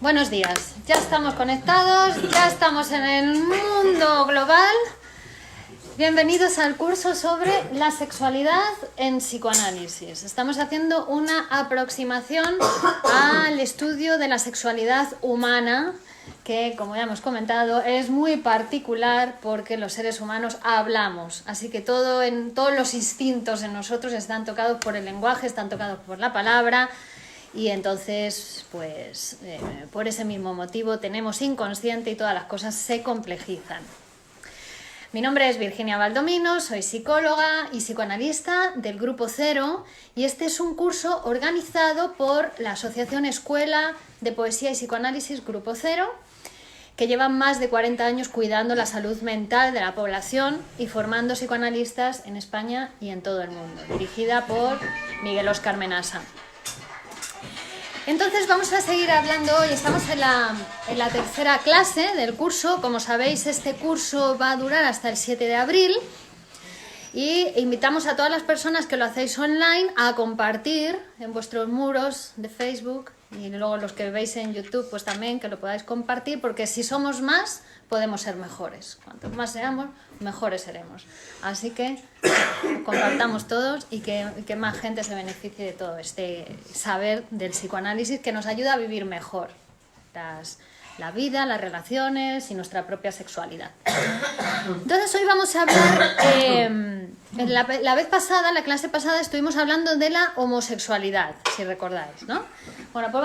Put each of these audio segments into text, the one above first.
Buenos días, ya estamos conectados, ya estamos en el mundo global. Bienvenidos al curso sobre la sexualidad en psicoanálisis. Estamos haciendo una aproximación al estudio de la sexualidad humana, que, como ya hemos comentado, es muy particular porque los seres humanos hablamos. Así que todos los instintos en nosotros están tocados por el lenguaje, están tocados por la palabra. Y entonces, pues, por ese mismo motivo tenemos inconsciente y todas las cosas se complejizan. Mi nombre es Virginia Baldomino, soy psicóloga y psicoanalista del Grupo Cero y este es un curso organizado por la Asociación Escuela de Poesía y Psicoanálisis Grupo Cero, que llevan más de 40 años cuidando la salud mental de la población y formando psicoanalistas en España y en todo el mundo, dirigida por Miguel Óscar Menasa. Entonces vamos a seguir hablando hoy, estamos en la tercera clase del curso. Como sabéis, este curso va a durar hasta el 7 de abril y invitamos a todas las personas que lo hacéis online a compartir en vuestros muros de Facebook y luego los que veis en YouTube pues también que lo podáis compartir, porque si somos más podemos ser mejores. Cuanto más seamos, mejores seremos. Así que compartamos todos y que más gente se beneficie de todo este saber del psicoanálisis que nos ayuda a vivir mejor la vida, las relaciones y nuestra propia sexualidad. Entonces hoy vamos a hablar, la vez pasada, la clase pasada, estuvimos hablando de la homosexualidad, si recordáis, ¿no? Bueno, pues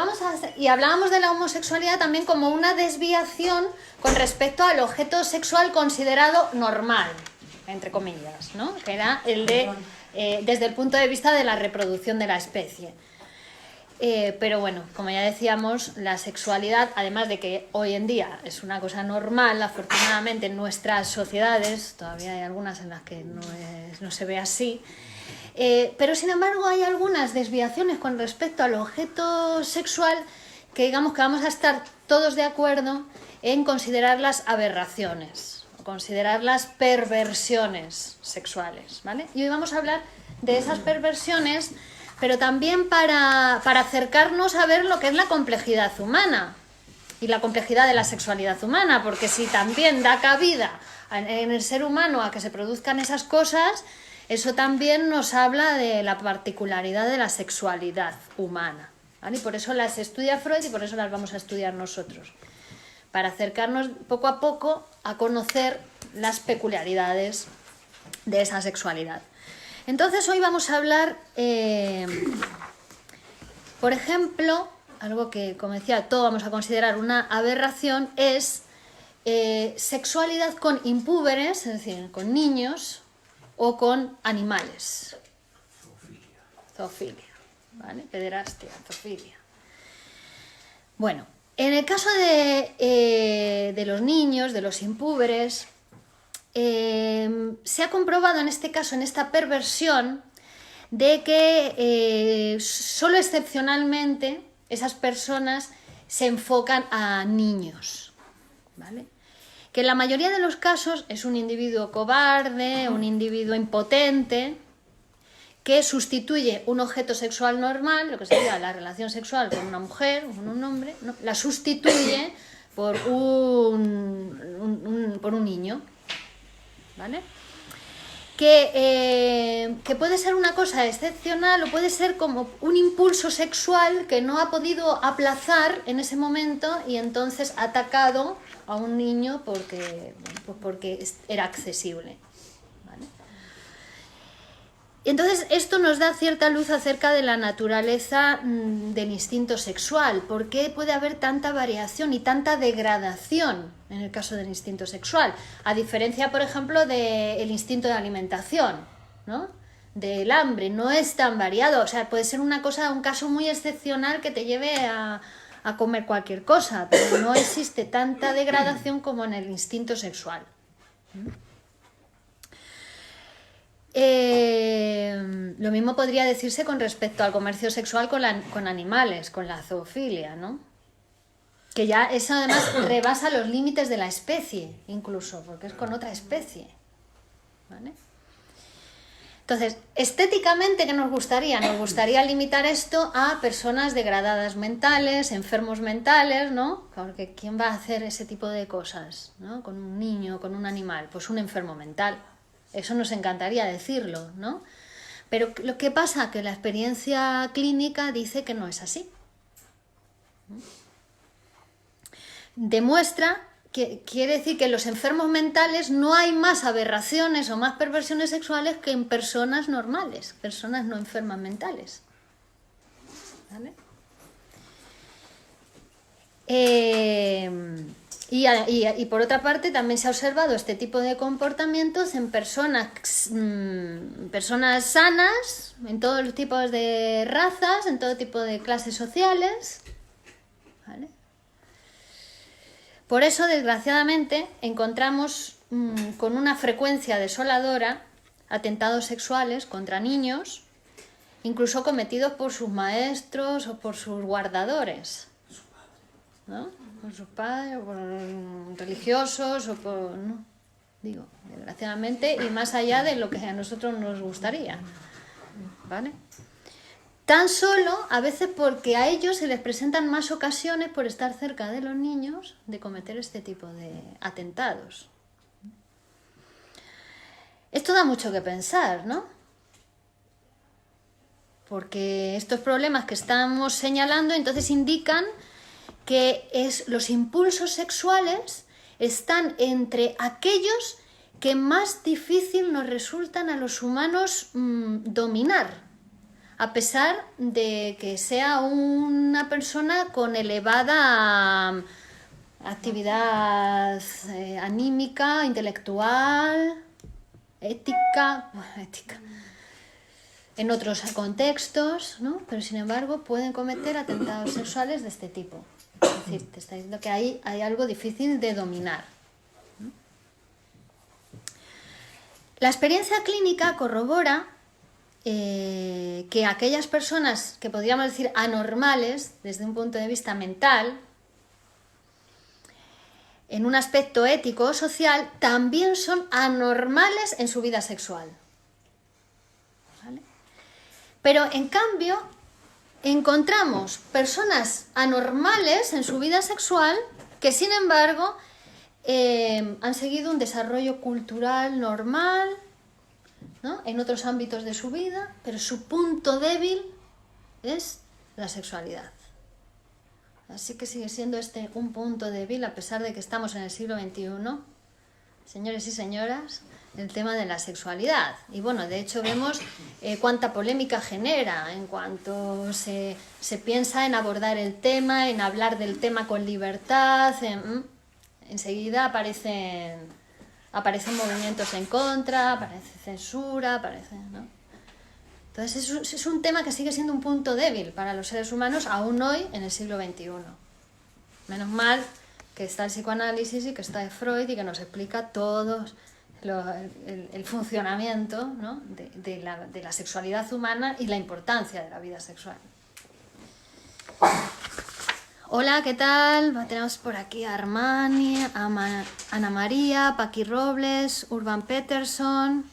y hablábamos de la homosexualidad también como una desviación con respecto al objeto sexual considerado normal, entre comillas, ¿no? Que era el de, desde el punto de vista de la reproducción de la especie. Pero bueno, como ya decíamos, la sexualidad, además de que hoy en día es una cosa normal, afortunadamente en nuestras sociedades, todavía hay algunas en las que no se ve así, pero sin embargo hay algunas desviaciones con respecto al objeto sexual que digamos que vamos a estar todos de acuerdo en considerarlas aberraciones, o considerarlas perversiones sexuales, ¿vale? Y hoy vamos a hablar de esas perversiones, pero también para acercarnos a ver lo que es la complejidad humana y la complejidad de la sexualidad humana, porque si también da cabida en el ser humano a que se produzcan esas cosas, eso también nos habla de la particularidad de la sexualidad humana, ¿vale? Y por eso las estudia Freud y por eso las vamos a estudiar nosotros, para acercarnos poco a poco a conocer las peculiaridades de esa sexualidad. Entonces hoy vamos a hablar, por ejemplo, algo que, como decía, todo vamos a considerar una aberración, es sexualidad con impúberes, es decir, con niños o con animales. Zoofilia, ¿vale? Pederastia, zoofilia. Bueno, en el caso de los niños, de los impúberes, se ha comprobado en este caso, en esta perversión, de que solo excepcionalmente esas personas se enfocan a niños, ¿vale? Que en la mayoría de los casos es un individuo cobarde, un individuo impotente, que sustituye un objeto sexual normal, lo que sería la relación sexual con una mujer o con un hombre, ¿no? La sustituye por un niño, ¿vale? Que puede ser una cosa excepcional o puede ser como un impulso sexual que no ha podido aplazar en ese momento y entonces ha atacado a un niño porque era accesible, ¿vale? Entonces esto nos da cierta luz acerca de la naturaleza del instinto sexual. ¿Por qué puede haber tanta variación y tanta degradación en el caso del instinto sexual? A diferencia, por ejemplo, del instinto de alimentación, ¿no? Del hambre, no es tan variado. O sea, puede ser un caso muy excepcional que te lleve a comer cualquier cosa, pero no existe tanta degradación como en el instinto sexual. Lo mismo podría decirse con respecto al comercio sexual con animales, con la zoofilia, ¿no? Que ya eso además rebasa los límites de la especie, incluso, porque es con otra especie, ¿vale? Entonces, estéticamente, ¿qué nos gustaría? Nos gustaría limitar esto a personas degradadas mentales, enfermos mentales, ¿no? Porque ¿quién va a hacer ese tipo de cosas, ¿no? Con un niño, con un animal, pues un enfermo mental. Eso nos encantaría decirlo, ¿no? Pero lo que pasa que la experiencia clínica dice que no es así. Demuestra que quiere decir que en los enfermos mentales no hay más aberraciones o más perversiones sexuales que en personas normales, personas no enfermas mentales. ¿Vale? Y por otra parte también se ha observado este tipo de comportamientos en personas sanas, en todos los tipos de razas, en todo tipo de clases sociales. ¿Vale? Por eso, desgraciadamente, encontramos con una frecuencia desoladora atentados sexuales contra niños, incluso cometidos por sus maestros o por sus guardadores, ¿no? Por sus padres, o por religiosos, o por... ¿no? Digo, desgraciadamente, y más allá de lo que a nosotros nos gustaría, ¿vale? Tan solo, a veces porque a ellos se les presentan más ocasiones por estar cerca de los niños de cometer este tipo de atentados. Esto da mucho que pensar, ¿no? Porque estos problemas que estamos señalando entonces indican que los impulsos sexuales están entre aquellos que más difícil nos resultan a los humanos dominar, a pesar de que sea una persona con elevada actividad anímica, intelectual, ética, en otros contextos, ¿no? Pero sin embargo pueden cometer atentados sexuales de este tipo. Es decir, te está diciendo que hay algo difícil de dominar. La experiencia clínica corrobora que aquellas personas que podríamos decir anormales desde un punto de vista mental, en un aspecto ético o social, también son anormales en su vida sexual. ¿Vale? Pero en cambio encontramos personas anormales en su vida sexual que sin embargo han seguido un desarrollo cultural normal, ¿no? En otros ámbitos de su vida, pero su punto débil es la sexualidad. Así que sigue siendo este un punto débil, a pesar de que estamos en el siglo XXI, señores y señoras, el tema de la sexualidad. Y bueno, de hecho vemos cuánta polémica genera en cuanto se piensa en abordar el tema, en hablar del tema con libertad, enseguida aparecen movimientos en contra, aparece censura, ¿no? Entonces es un tema que sigue siendo un punto débil para los seres humanos aún hoy en el siglo XXI. Menos mal que está el psicoanálisis y que está Freud y que nos explica todo el funcionamiento, ¿no? de la sexualidad humana y la importancia de la vida sexual. Hola, ¿qué tal? Tenemos por aquí a Armani, Ana María, Paqui Robles, Urban Peterson,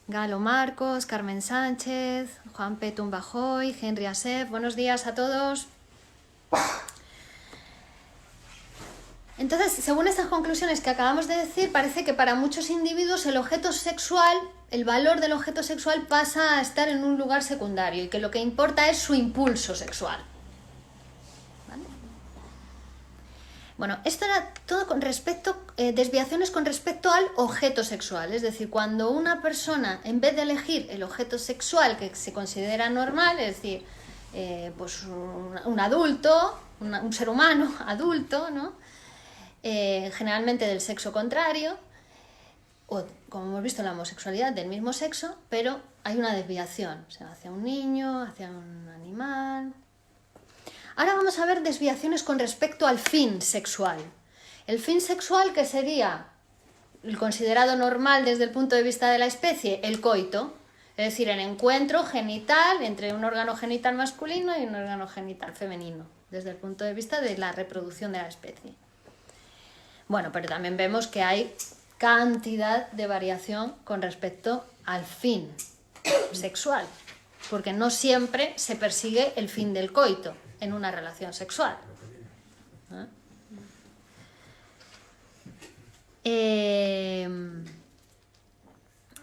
Galo Marcos, Carmen Sánchez, Juan P. Tumbajoy, Henry Asef. Buenos días a todos. Entonces, según estas conclusiones que acabamos de decir, parece que para muchos individuos el objeto sexual, el valor del objeto sexual pasa a estar en un lugar secundario y que lo que importa es su impulso sexual. ¿Vale? Bueno, esto era todo con respecto, desviaciones con respecto al objeto sexual. Es decir, cuando una persona, en vez de elegir el objeto sexual que se considera normal, es decir, pues un adulto, un ser humano adulto, ¿no? Generalmente del sexo contrario, o como hemos visto la homosexualidad del mismo sexo, pero hay una desviación, o sea, hacia un niño, hacia un animal. Ahora vamos a ver desviaciones con respecto al fin sexual. El fin sexual, que sería el considerado normal desde el punto de vista de la especie, el coito, es decir, el encuentro genital entre un órgano genital masculino y un órgano genital femenino, desde el punto de vista de la reproducción de la especie. Bueno, pero también vemos que hay cantidad de variación con respecto al fin sexual, porque no siempre se persigue el fin del coito en una relación sexual.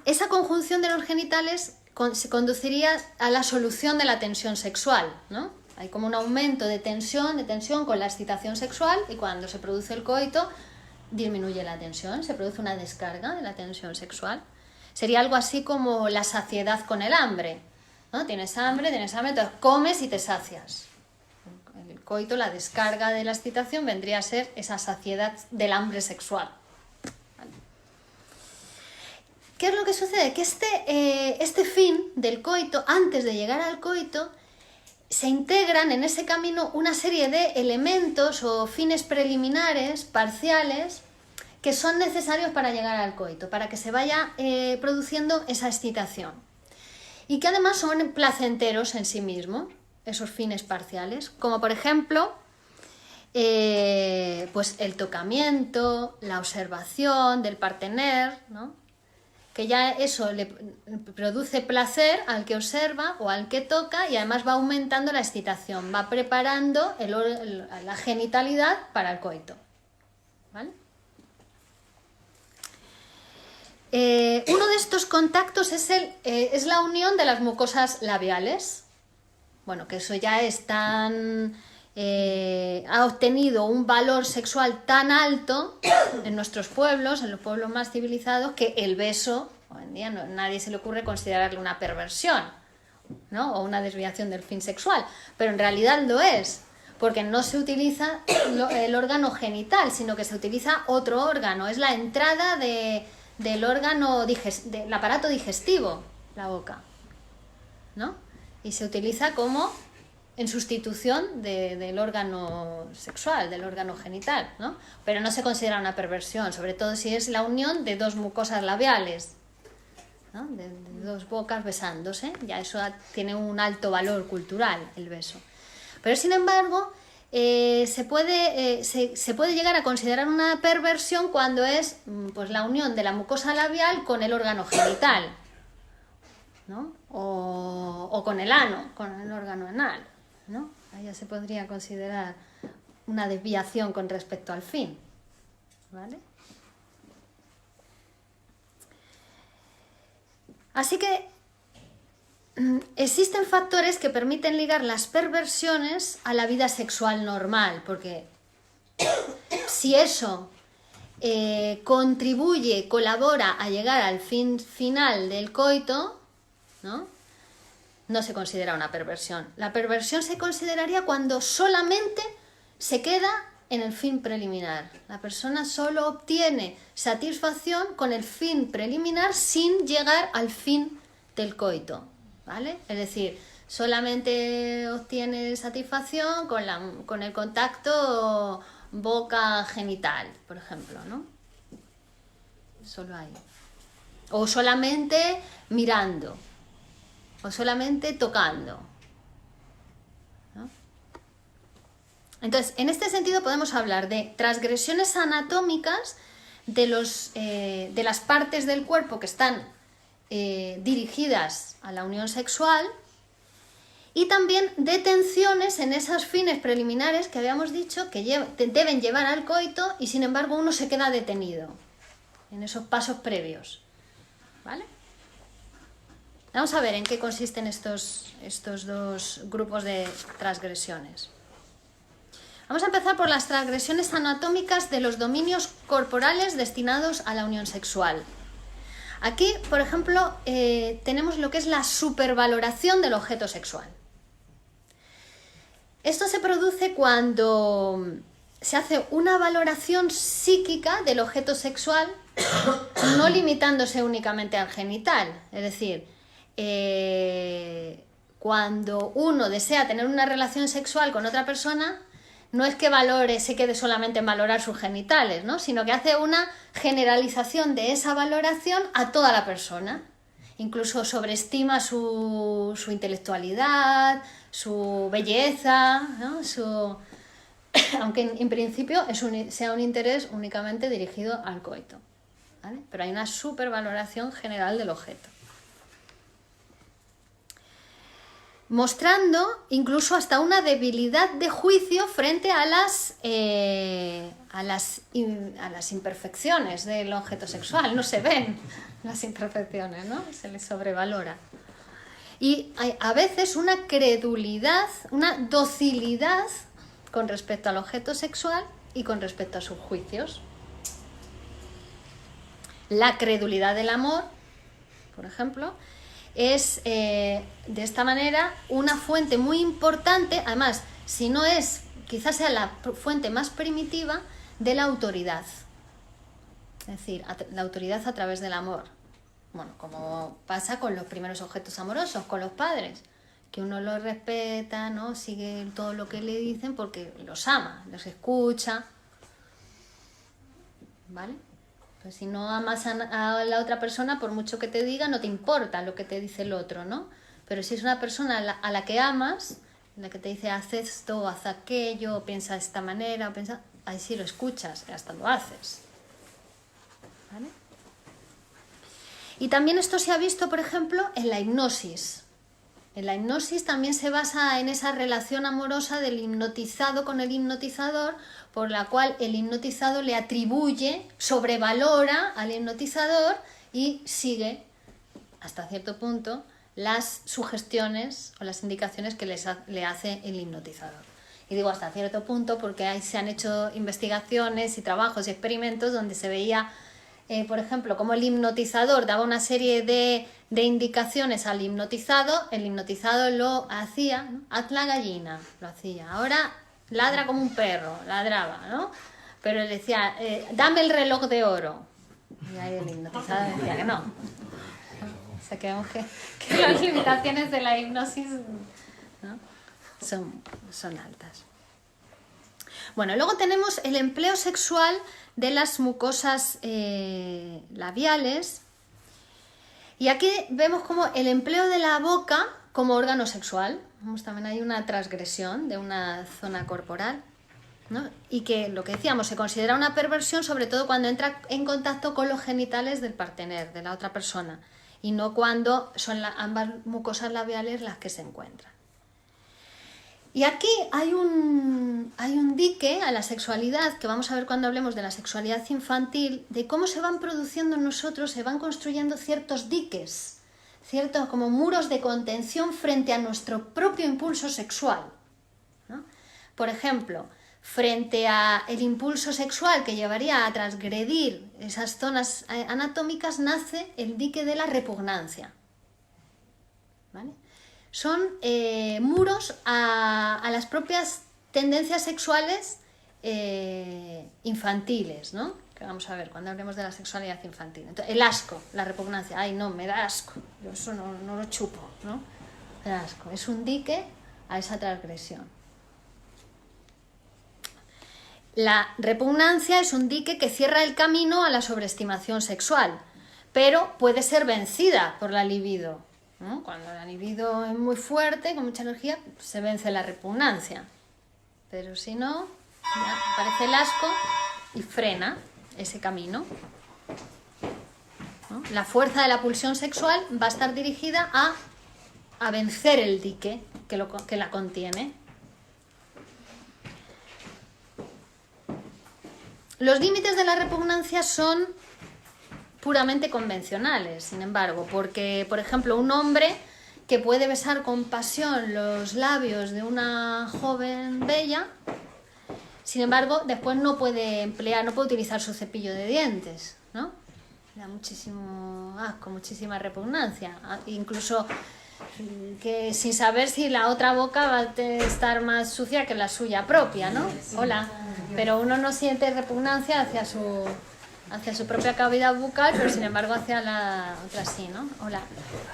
Esa conjunción de los genitales se conduciría a la solución de la tensión sexual, ¿no? Hay como un aumento de tensión con la excitación sexual, y cuando se produce el coito disminuye la tensión, se produce una descarga de la tensión sexual. Sería algo así como la saciedad con el hambre, ¿no? Tienes hambre, entonces comes y te sacias. El coito, la descarga de la excitación, vendría a ser esa saciedad del hambre sexual. ¿Vale? ¿Qué es lo que sucede? Que este fin del coito, antes de llegar al coito, se integran en ese camino una serie de elementos o fines preliminares, parciales, que son necesarios para llegar al coito, para que se vaya produciendo esa excitación. Y que además son placenteros en sí mismos, esos fines parciales, como por ejemplo, pues el tocamiento, la observación del partener, ¿no? Que ya eso le produce placer al que observa o al que toca, y además va aumentando la excitación, va preparando la genitalidad para el coito. ¿Vale? Uno de estos contactos es la unión de las mucosas labiales. Bueno, que eso ya es ha obtenido un valor sexual tan alto en nuestros pueblos, en los pueblos más civilizados, que el beso, hoy en día nadie se le ocurre considerarle una perversión, ¿no? O una desviación del fin sexual, pero en realidad lo es, porque no se utiliza el órgano genital, sino que se utiliza otro órgano, es la entrada del órgano del aparato digestivo, la boca, ¿no? Y se utiliza como en sustitución del órgano sexual, del órgano genital, ¿no? Pero no se considera una perversión, sobre todo si es la unión de dos mucosas labiales, ¿no? De dos bocas besándose, ya eso tiene un alto valor cultural, el beso. Pero sin embargo, se puede llegar a considerar una perversión cuando es pues, la unión de la mucosa labial con el órgano genital, ¿no? O con el ano, con el órgano anal, ¿no? Ahí ya se podría considerar una desviación con respecto al fin, ¿vale? Así que existen factores que permiten ligar las perversiones a la vida sexual normal, porque si eso contribuye, colabora a llegar al fin final del coito, no se considera una perversión. La perversión se consideraría cuando solamente se queda en el fin preliminar. La persona solo obtiene satisfacción con el fin preliminar sin llegar al fin del coito, ¿vale? Es decir, solamente obtiene satisfacción con el contacto boca genital, por ejemplo, ¿no? Solo ahí. O solamente mirando. O solamente tocando, ¿no? Entonces, en este sentido podemos hablar de transgresiones anatómicas de las partes del cuerpo que están dirigidas a la unión sexual, y también de tensiones en esos fines preliminares que habíamos dicho que deben llevar al coito, y sin embargo uno se queda detenido en esos pasos previos, ¿vale? Vamos a ver en qué consisten estos dos grupos de transgresiones. Vamos a empezar por las transgresiones anatómicas de los dominios corporales destinados a la unión sexual. Aquí, por ejemplo, tenemos lo que es la supervaloración del objeto sexual. Esto se produce cuando se hace una valoración psíquica del objeto sexual, no limitándose únicamente al genital, es decir, cuando uno desea tener una relación sexual con otra persona, no es que se quede solamente en valorar sus genitales, ¿no? Sino que hace una generalización de esa valoración a toda la persona. Incluso sobreestima su intelectualidad, su belleza, ¿no? Aunque en principio sea un interés únicamente dirigido al coito, ¿vale? Pero hay una supervaloración general del objeto. mostrando incluso hasta una debilidad de juicio frente a las imperfecciones del objeto sexual. No se ven las imperfecciones, ¿no? Se les sobrevalora. Y hay a veces una credulidad, una docilidad con respecto al objeto sexual y con respecto a sus juicios. La credulidad del amor, por ejemplo, es de esta manera una fuente muy importante, además, si no es, quizás sea la fuente más primitiva de la autoridad. Es decir, la autoridad a través del amor. Bueno, como pasa con los primeros objetos amorosos, con los padres, que uno los respeta, ¿no? Sigue todo lo que le dicen porque los ama, los escucha, ¿vale? Pues si no amas a la otra persona, por mucho que te diga, no te importa lo que te dice el otro, ¿no? Pero si es una persona a la que amas, la que te dice haz esto, haz aquello, piensa de esta manera, ahí sí lo escuchas y hasta lo haces, ¿vale? Y también esto se ha visto, por ejemplo, en la hipnosis. En la hipnosis también se basa en esa relación amorosa del hipnotizado con el hipnotizador, por la cual el hipnotizado le atribuye, sobrevalora al hipnotizador y sigue, hasta cierto punto, las sugestiones o las indicaciones que le hace el hipnotizador. Y digo hasta cierto punto porque ahí se han hecho investigaciones y trabajos y experimentos donde se veía, por ejemplo, como el hipnotizador daba una serie de indicaciones al hipnotizado, el hipnotizado lo hacía, ¿no? Haz la gallina, lo hacía. Ahora ladra como un perro, ladraba, ¿no? Pero le decía, dame el reloj de oro. Y ahí el hipnotizado decía que no. O sea, que vemos que las limitaciones de la hipnosis, ¿no? son altas. Bueno, luego tenemos el empleo sexual de las mucosas labiales. Y aquí vemos como el empleo de la boca como órgano sexual. Vemos, también hay una transgresión de una zona corporal, ¿no? Y que, lo que decíamos, se considera una perversión sobre todo cuando entra en contacto con los genitales del partener, de la otra persona, y no cuando son ambas mucosas labiales las que se encuentran. Y aquí hay un dique a la sexualidad, que vamos a ver cuando hablemos de la sexualidad infantil, de cómo se van produciendo en nosotros, se van construyendo ciertos diques, ciertos como muros de contención frente a nuestro propio impulso sexual, ¿no? Por ejemplo, frente a el impulso sexual que llevaría a transgredir esas zonas anatómicas, nace el dique de la repugnancia, ¿vale? Son muros a las propias tendencias sexuales infantiles, ¿no? Que vamos a ver cuando hablemos de la sexualidad infantil. Entonces, el asco, la repugnancia, ay no, me da asco, yo eso no lo chupo, ¿no? El asco, es un dique a esa transgresión. La repugnancia es un dique que cierra el camino a la sobreestimación sexual, pero puede ser vencida por la libido, ¿no? Cuando la libido es muy fuerte, con mucha energía, se vence la repugnancia. Pero si no, ya aparece el asco y frena ese camino, ¿no? La fuerza de la pulsión sexual va a estar dirigida a vencer el dique que la contiene. Los límites de la repugnancia son puramente convencionales, sin embargo, porque, por ejemplo, un hombre que puede besar con pasión los labios de una joven bella, sin embargo, después no puede utilizar su cepillo de dientes, ¿no? Le da muchísimo asco, muchísima repugnancia, incluso que sin saber si la otra boca va a estar más sucia que la suya propia, ¿no? Hola, pero uno no siente repugnancia hacia su propia cavidad bucal, pero sin embargo hacia la otra sí, ¿no? Hola.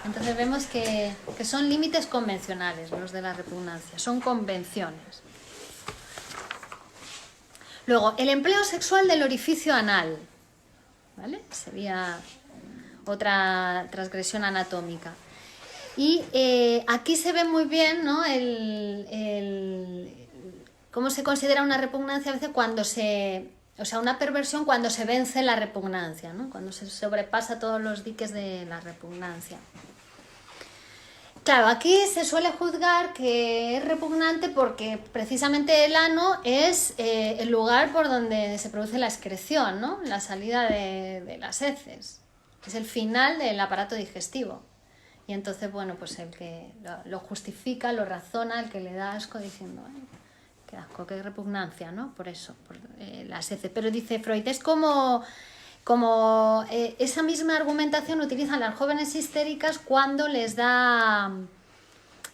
Entonces vemos que son límites convencionales los de la repugnancia, son convenciones. Luego, el empleo sexual del orificio anal, ¿vale? Sería otra transgresión anatómica. Y aquí se ve muy bien, ¿no? Cómo se considera una repugnancia a veces una perversión cuando se vence la repugnancia, ¿no? Cuando se sobrepasa todos los diques de la repugnancia. Claro, aquí se suele juzgar que es repugnante porque precisamente el ano es el lugar por donde se produce la excreción, ¿no? La salida de las heces. Es el final del aparato digestivo. Y entonces, bueno, pues el que lo justifica, lo razona, el que le da asco diciendo, ay, qué asco, qué repugnancia, ¿no? Por eso, por las heces. Pero dice Freud, es como esa misma argumentación utilizan las jóvenes histéricas cuando les da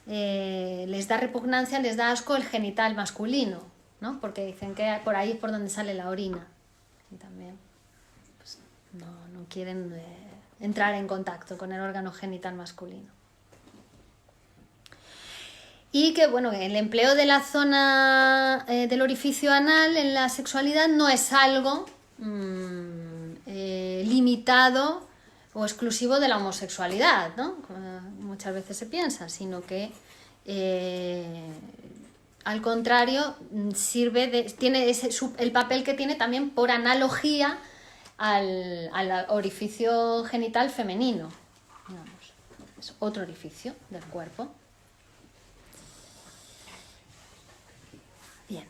repugnancia, les da asco el genital masculino, ¿no? Porque dicen que por ahí es por donde sale la orina. Y también pues, no quieren entrar en contacto con el órgano genital masculino. Y que, bueno, el empleo de la zona del orificio anal en la sexualidad no es algo limitado o exclusivo de la homosexualidad, ¿no? Como muchas veces se piensa, sino que al contrario tiene el papel que tiene también por analogía al orificio genital femenino, digamos. Es otro orificio del cuerpo. Bien.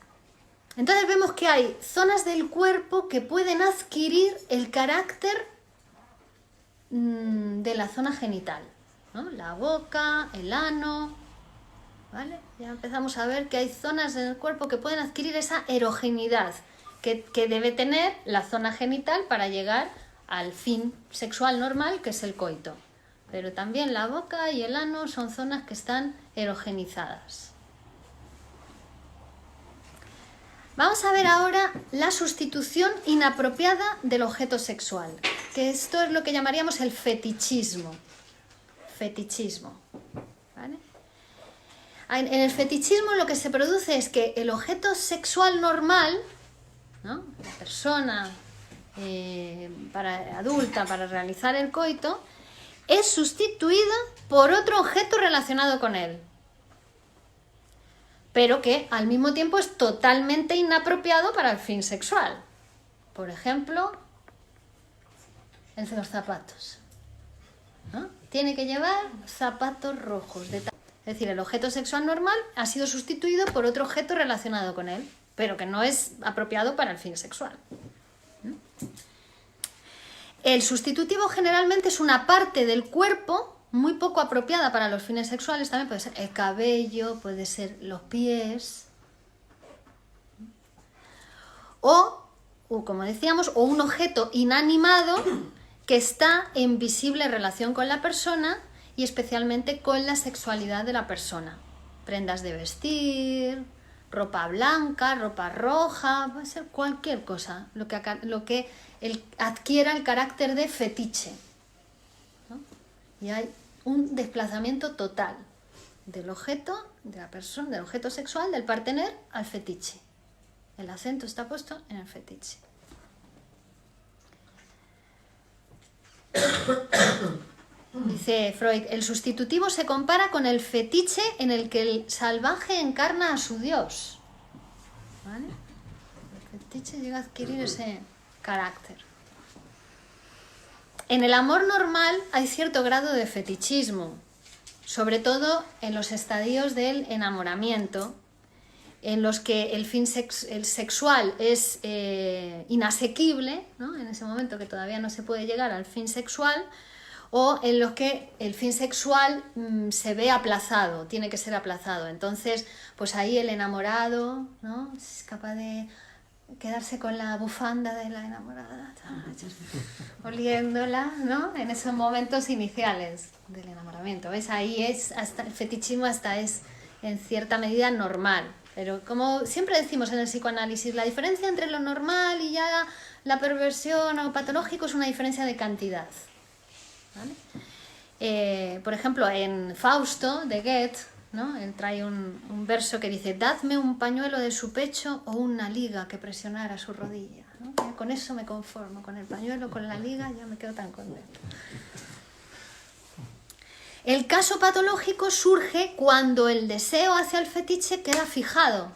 Entonces vemos que hay zonas del cuerpo que pueden adquirir el carácter de la zona genital, ¿no? La boca, el ano, ¿vale? Ya empezamos a ver que hay zonas del cuerpo que pueden adquirir esa erogeneidad que debe tener la zona genital para llegar al fin sexual normal, que es el coito. Pero también la boca y el ano son zonas que están erogenizadas. Vamos a ver ahora la sustitución inapropiada del objeto sexual, que esto es lo que llamaríamos el fetichismo. Fetichismo, ¿vale? En el fetichismo lo que se produce es que el objeto sexual normal, ¿no? La persona adulta para realizar el coito, es sustituida por otro objeto relacionado con él, pero que al mismo tiempo es totalmente inapropiado para el fin sexual. Por ejemplo, el de los zapatos, ¿no? Tiene que llevar zapatos rojos. Es decir, el objeto sexual normal ha sido sustituido por otro objeto relacionado con él, pero que no es apropiado para el fin sexual. El sustitutivo generalmente es una parte del cuerpo muy poco apropiada para los fines sexuales. También puede ser el cabello, puede ser los pies, o como decíamos, o un objeto inanimado que está en visible relación con la persona y especialmente con la sexualidad de la persona. Prendas de vestir, ropa blanca, ropa roja, puede ser cualquier cosa, lo que adquiera el carácter de fetiche, ¿no? Y hay un desplazamiento total del objeto, de la persona, del objeto sexual, del partener, al fetiche. El acento está puesto en el fetiche. Dice Freud, el sustitutivo se compara con el fetiche en el que el salvaje encarna a su dios, ¿vale? El fetiche llega a adquirir ese carácter. En el amor normal hay cierto grado de fetichismo, sobre todo en los estadios del enamoramiento, en los que el fin sexual es inasequible, ¿no? En ese momento que todavía no se puede llegar al fin sexual, o en los que el fin sexual se ve aplazado, tiene que ser aplazado. Entonces, pues ahí el enamorado, ¿no? Es capaz de quedarse con la bufanda de la enamorada, oliéndola, ¿no? En esos momentos iniciales del enamoramiento. ¿Ves? Ahí es hasta el fetichismo hasta es en cierta medida normal. Pero como siempre decimos en el psicoanálisis, la diferencia entre lo normal y ya la perversión o patológico es una diferencia de cantidad, ¿vale? Por ejemplo, en Fausto de Goethe, ¿no? Él trae un verso que dice: dadme un pañuelo de su pecho o una liga que presionara su rodilla, ¿no? Con eso me conformo, con el pañuelo, con la liga, ya me quedo tan contento. El caso patológico surge cuando el deseo hacia el fetiche queda fijado.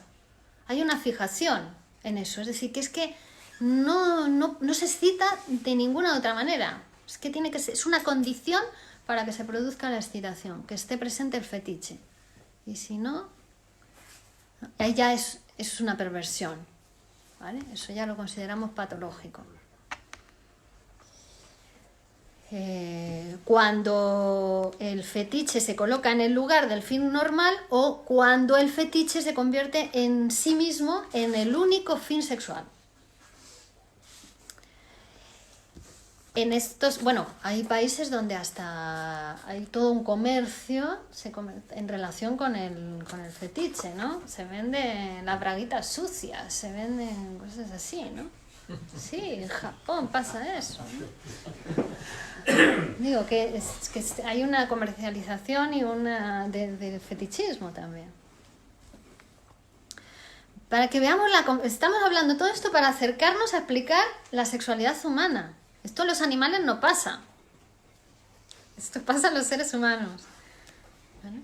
Hay una fijación en eso, es decir, que es que no se excita de ninguna otra manera. Es que tiene que ser, es una condición para que se produzca la excitación, que esté presente el fetiche. Y si no, ahí ya es una perversión, ¿vale? Eso ya lo consideramos patológico. Cuando el fetiche se coloca en el lugar del fin normal o cuando el fetiche se convierte en sí mismo en el único fin sexual. En estos, bueno, hay países donde hasta hay todo un comercio en relación con el fetiche, ¿no? Se venden las braguitas sucias, se venden cosas así, ¿no? Sí, en Japón pasa eso, ¿no? Digo que hay una comercialización y una del fetichismo también. Para que veamos, estamos hablando todo esto para acercarnos a explicar la sexualidad humana. Esto en los animales no pasa. Esto pasa en los seres humanos. ¿Vale?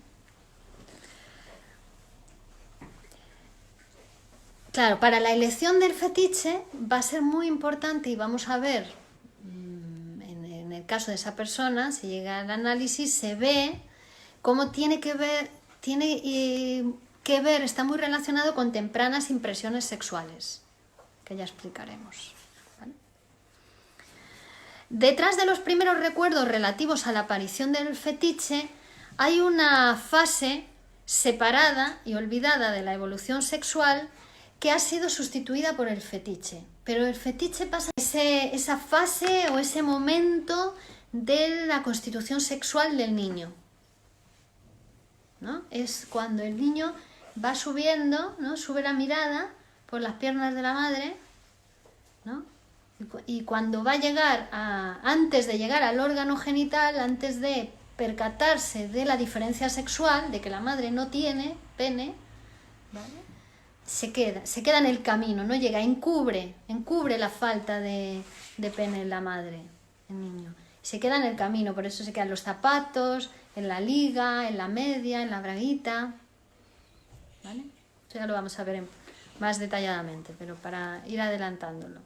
Claro, para la elección del fetiche va a ser muy importante y vamos a ver, en el caso de esa persona, si llega al análisis, se ve cómo tiene que ver, está muy relacionado con tempranas impresiones sexuales, que ya explicaremos. ¿Vale? Detrás de los primeros recuerdos relativos a la aparición del fetiche hay una fase separada y olvidada de la evolución sexual que ha sido sustituida por el fetiche. Pero el fetiche pasa esa fase o ese momento de la constitución sexual del niño, ¿no? Es cuando el niño va subiendo, ¿no? Sube la mirada por las piernas de la madre, ¿no? Y cuando va a llegar antes de llegar al órgano genital, antes de percatarse de la diferencia sexual, de que la madre no tiene pene, ¿vale? Se queda en el camino, no llega, encubre la falta de pene en la madre, el niño. Se queda en el camino, por eso se quedan los zapatos, en la liga, en la media, en la braguita, ¿vale? Eso ya lo vamos a ver más detalladamente, pero para ir adelantándolo.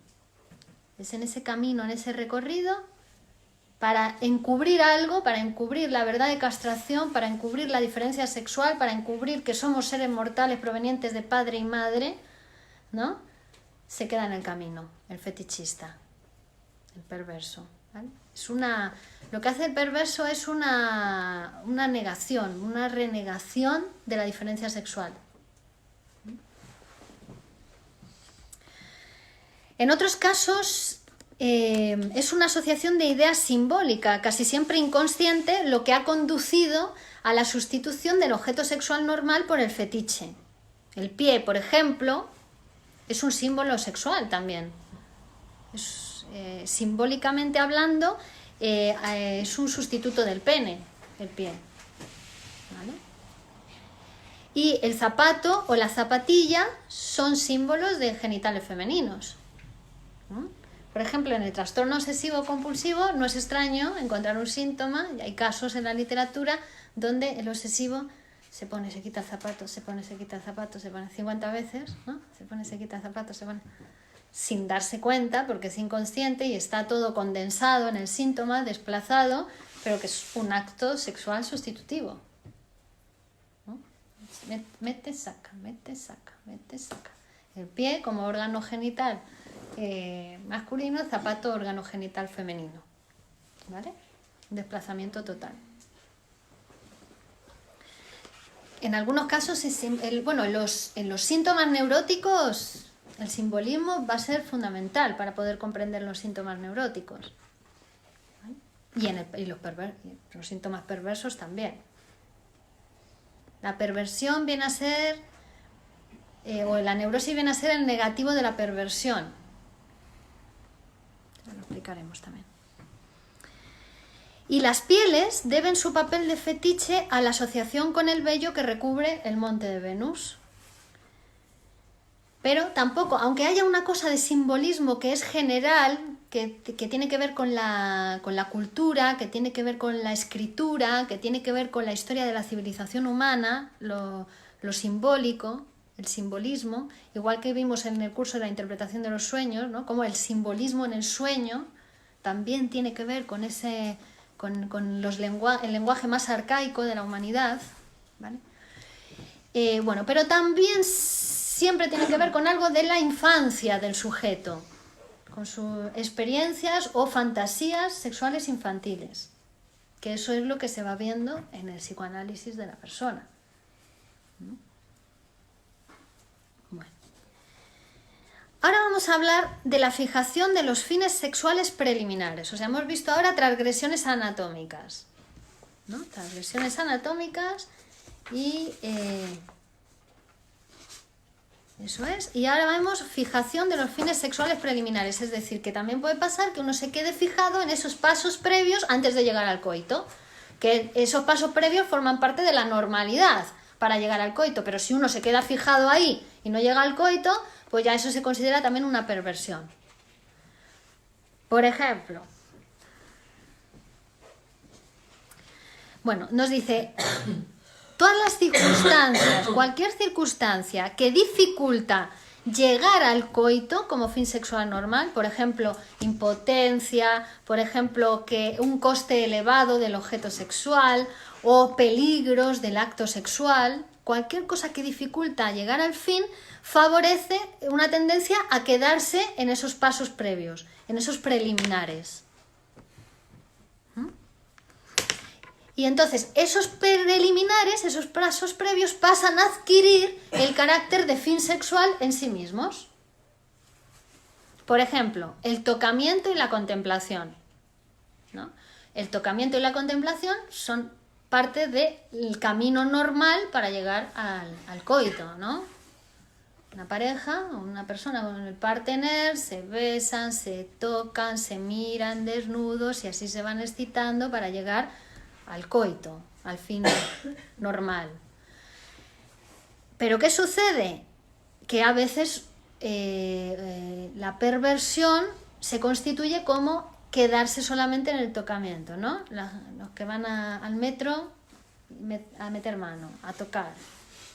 Es en ese camino, en ese recorrido, para encubrir algo, para encubrir la verdad de castración, para encubrir la diferencia sexual, para encubrir que somos seres mortales provenientes de padre y madre, ¿no? Se queda en el camino, el fetichista, el perverso, ¿vale? Lo que hace el perverso es una negación, una renegación de la diferencia sexual. En otros casos, es una asociación de ideas simbólica, casi siempre inconsciente, lo que ha conducido a la sustitución del objeto sexual normal por el fetiche. El pie, por ejemplo, es un símbolo sexual también. Simbólicamente hablando, es un sustituto del pene, el pie. ¿Vale? Y el zapato o la zapatilla son símbolos de genitales femeninos, ¿no? Por ejemplo, en el trastorno obsesivo compulsivo no es extraño encontrar un síntoma, y hay casos en la literatura donde el obsesivo se pone, se quita el zapato, se pone, se quita el zapato, se pone 50 veces, ¿no? Se pone, se quita el zapato, se pone, sin darse cuenta porque es inconsciente y está todo condensado en el síntoma, desplazado, pero que es un acto sexual sustitutivo, ¿no? Mete, saca, mete, saca, mete, saca. El pie como órgano genital masculino, zapato, órgano genital femenino, ¿vale? Desplazamiento total. En algunos casos, en los síntomas neuróticos, el simbolismo va a ser fundamental para poder comprender los síntomas neuróticos, ¿vale? Y los síntomas perversos también. La perversión viene a ser, o la neurosis viene a ser el negativo de la perversión. Lo explicaremos también. Y las pieles deben su papel de fetiche a la asociación con el vello que recubre el monte de Venus. Pero tampoco, aunque haya una cosa de simbolismo que es general, que tiene que ver con la cultura, que tiene que ver con la escritura, que tiene que ver con la historia de la civilización humana, lo simbólico, el simbolismo, igual que vimos en el curso de la interpretación de los sueños, ¿no? Como el simbolismo en el sueño también tiene que ver con ese con el lenguaje más arcaico de la humanidad, ¿vale? Bueno, pero también siempre tiene que ver con algo de la infancia del sujeto, con sus experiencias o fantasías sexuales infantiles, que eso es lo que se va viendo en el psicoanálisis de la persona. Bueno. Ahora vamos a hablar de la fijación de los fines sexuales preliminares. O sea, hemos visto ahora transgresiones anatómicas, ¿no? Transgresiones anatómicas y... eso es. Y ahora vemos fijación de los fines sexuales preliminares. Es decir, que también puede pasar que uno se quede fijado en esos pasos previos antes de llegar al coito. Que esos pasos previos forman parte de la normalidad para llegar al coito. Pero si uno se queda fijado ahí y no llega al coito, pues ya eso se considera también una perversión. Por ejemplo, bueno, nos dice... Todas las circunstancias, cualquier circunstancia que dificulta llegar al coito como fin sexual normal, por ejemplo, impotencia, por ejemplo, que un coste elevado del objeto sexual o peligros del acto sexual, cualquier cosa que dificulta llegar al fin favorece una tendencia a quedarse en esos pasos previos, en esos preliminares. Y entonces esos preliminares, esos pasos previos pasan a adquirir el carácter de fin sexual en sí mismos. Por ejemplo, el tocamiento y la contemplación, ¿no? El tocamiento y la contemplación son parte del camino normal para llegar al coito, ¿no? Una pareja o una persona con el partener se besan, se tocan, se miran desnudos y así se van excitando para llegar al coito, al fin normal. Pero ¿qué sucede? Que a veces la perversión se constituye como quedarse solamente en el tocamiento, ¿no? Los que van al metro a meter mano, a tocar,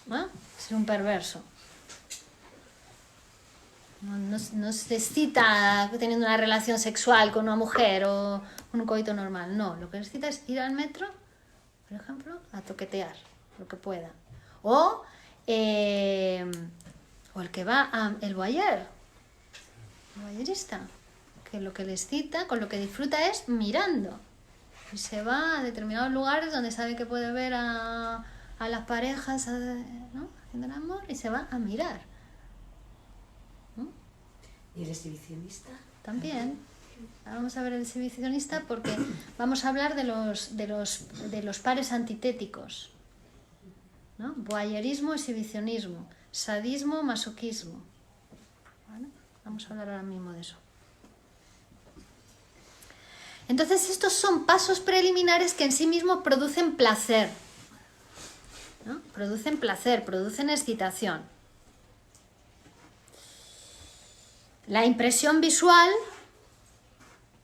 ¿no? Ser un perverso. No se excita teniendo una relación sexual con una mujer o un coito normal. No, lo que necesita es ir al metro, por ejemplo, a toquetear lo que pueda. O el que va el voyeur, el voyeurista, que lo que le excita, con lo que disfruta es mirando. Y se va a determinados lugares donde sabe que puede ver a las parejas, ¿no?, haciendo el amor, y se va a mirar. ¿Y el exhibicionista? También. Ahora vamos a ver el exhibicionista porque vamos a hablar de los pares antitéticos, ¿no? Voyeurismo, exhibicionismo, sadismo, masoquismo. ¿Vale? Vamos a hablar ahora mismo de eso. Entonces estos son pasos preliminares que en sí mismos producen placer, ¿no? Producen placer, producen excitación. La impresión visual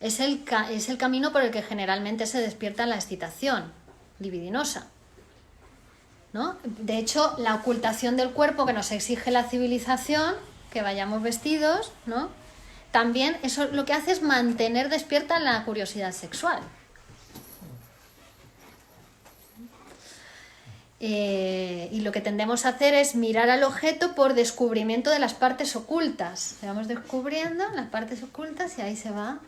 es el camino por el que generalmente se despierta la excitación libidinosa, ¿no? De hecho, la ocultación del cuerpo que nos exige la civilización, que vayamos vestidos, ¿no?, también eso lo que hace es mantener despierta la curiosidad sexual. Y lo que tendemos a hacer es mirar al objeto por descubrimiento de las partes ocultas. Vamos descubriendo las partes ocultas y ahí se va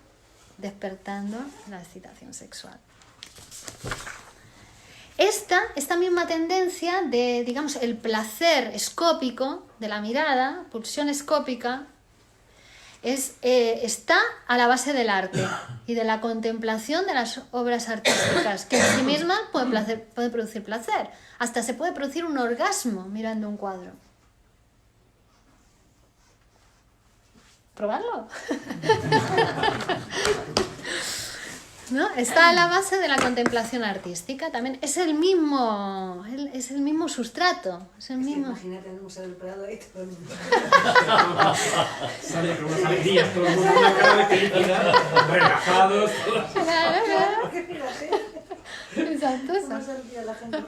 despertando la excitación sexual. Esta misma tendencia de, digamos, el placer escópico de la mirada, pulsión escópica, está a la base del arte y de la contemplación de las obras artísticas, que en sí mismas puede producir placer. Hasta se puede producir un orgasmo mirando un cuadro. ¿Probarlo? ¿No? Está a la base de la contemplación artística. También es el mismo sustrato. Es el mismo. Imagínate en el Museo del Prado y todo el mundo. Sale con unas alegrías, todo el mundo con una cara de felicidad, relajados. Claro. Fíjate. Exacto. ¿Cómo se olvida la gente?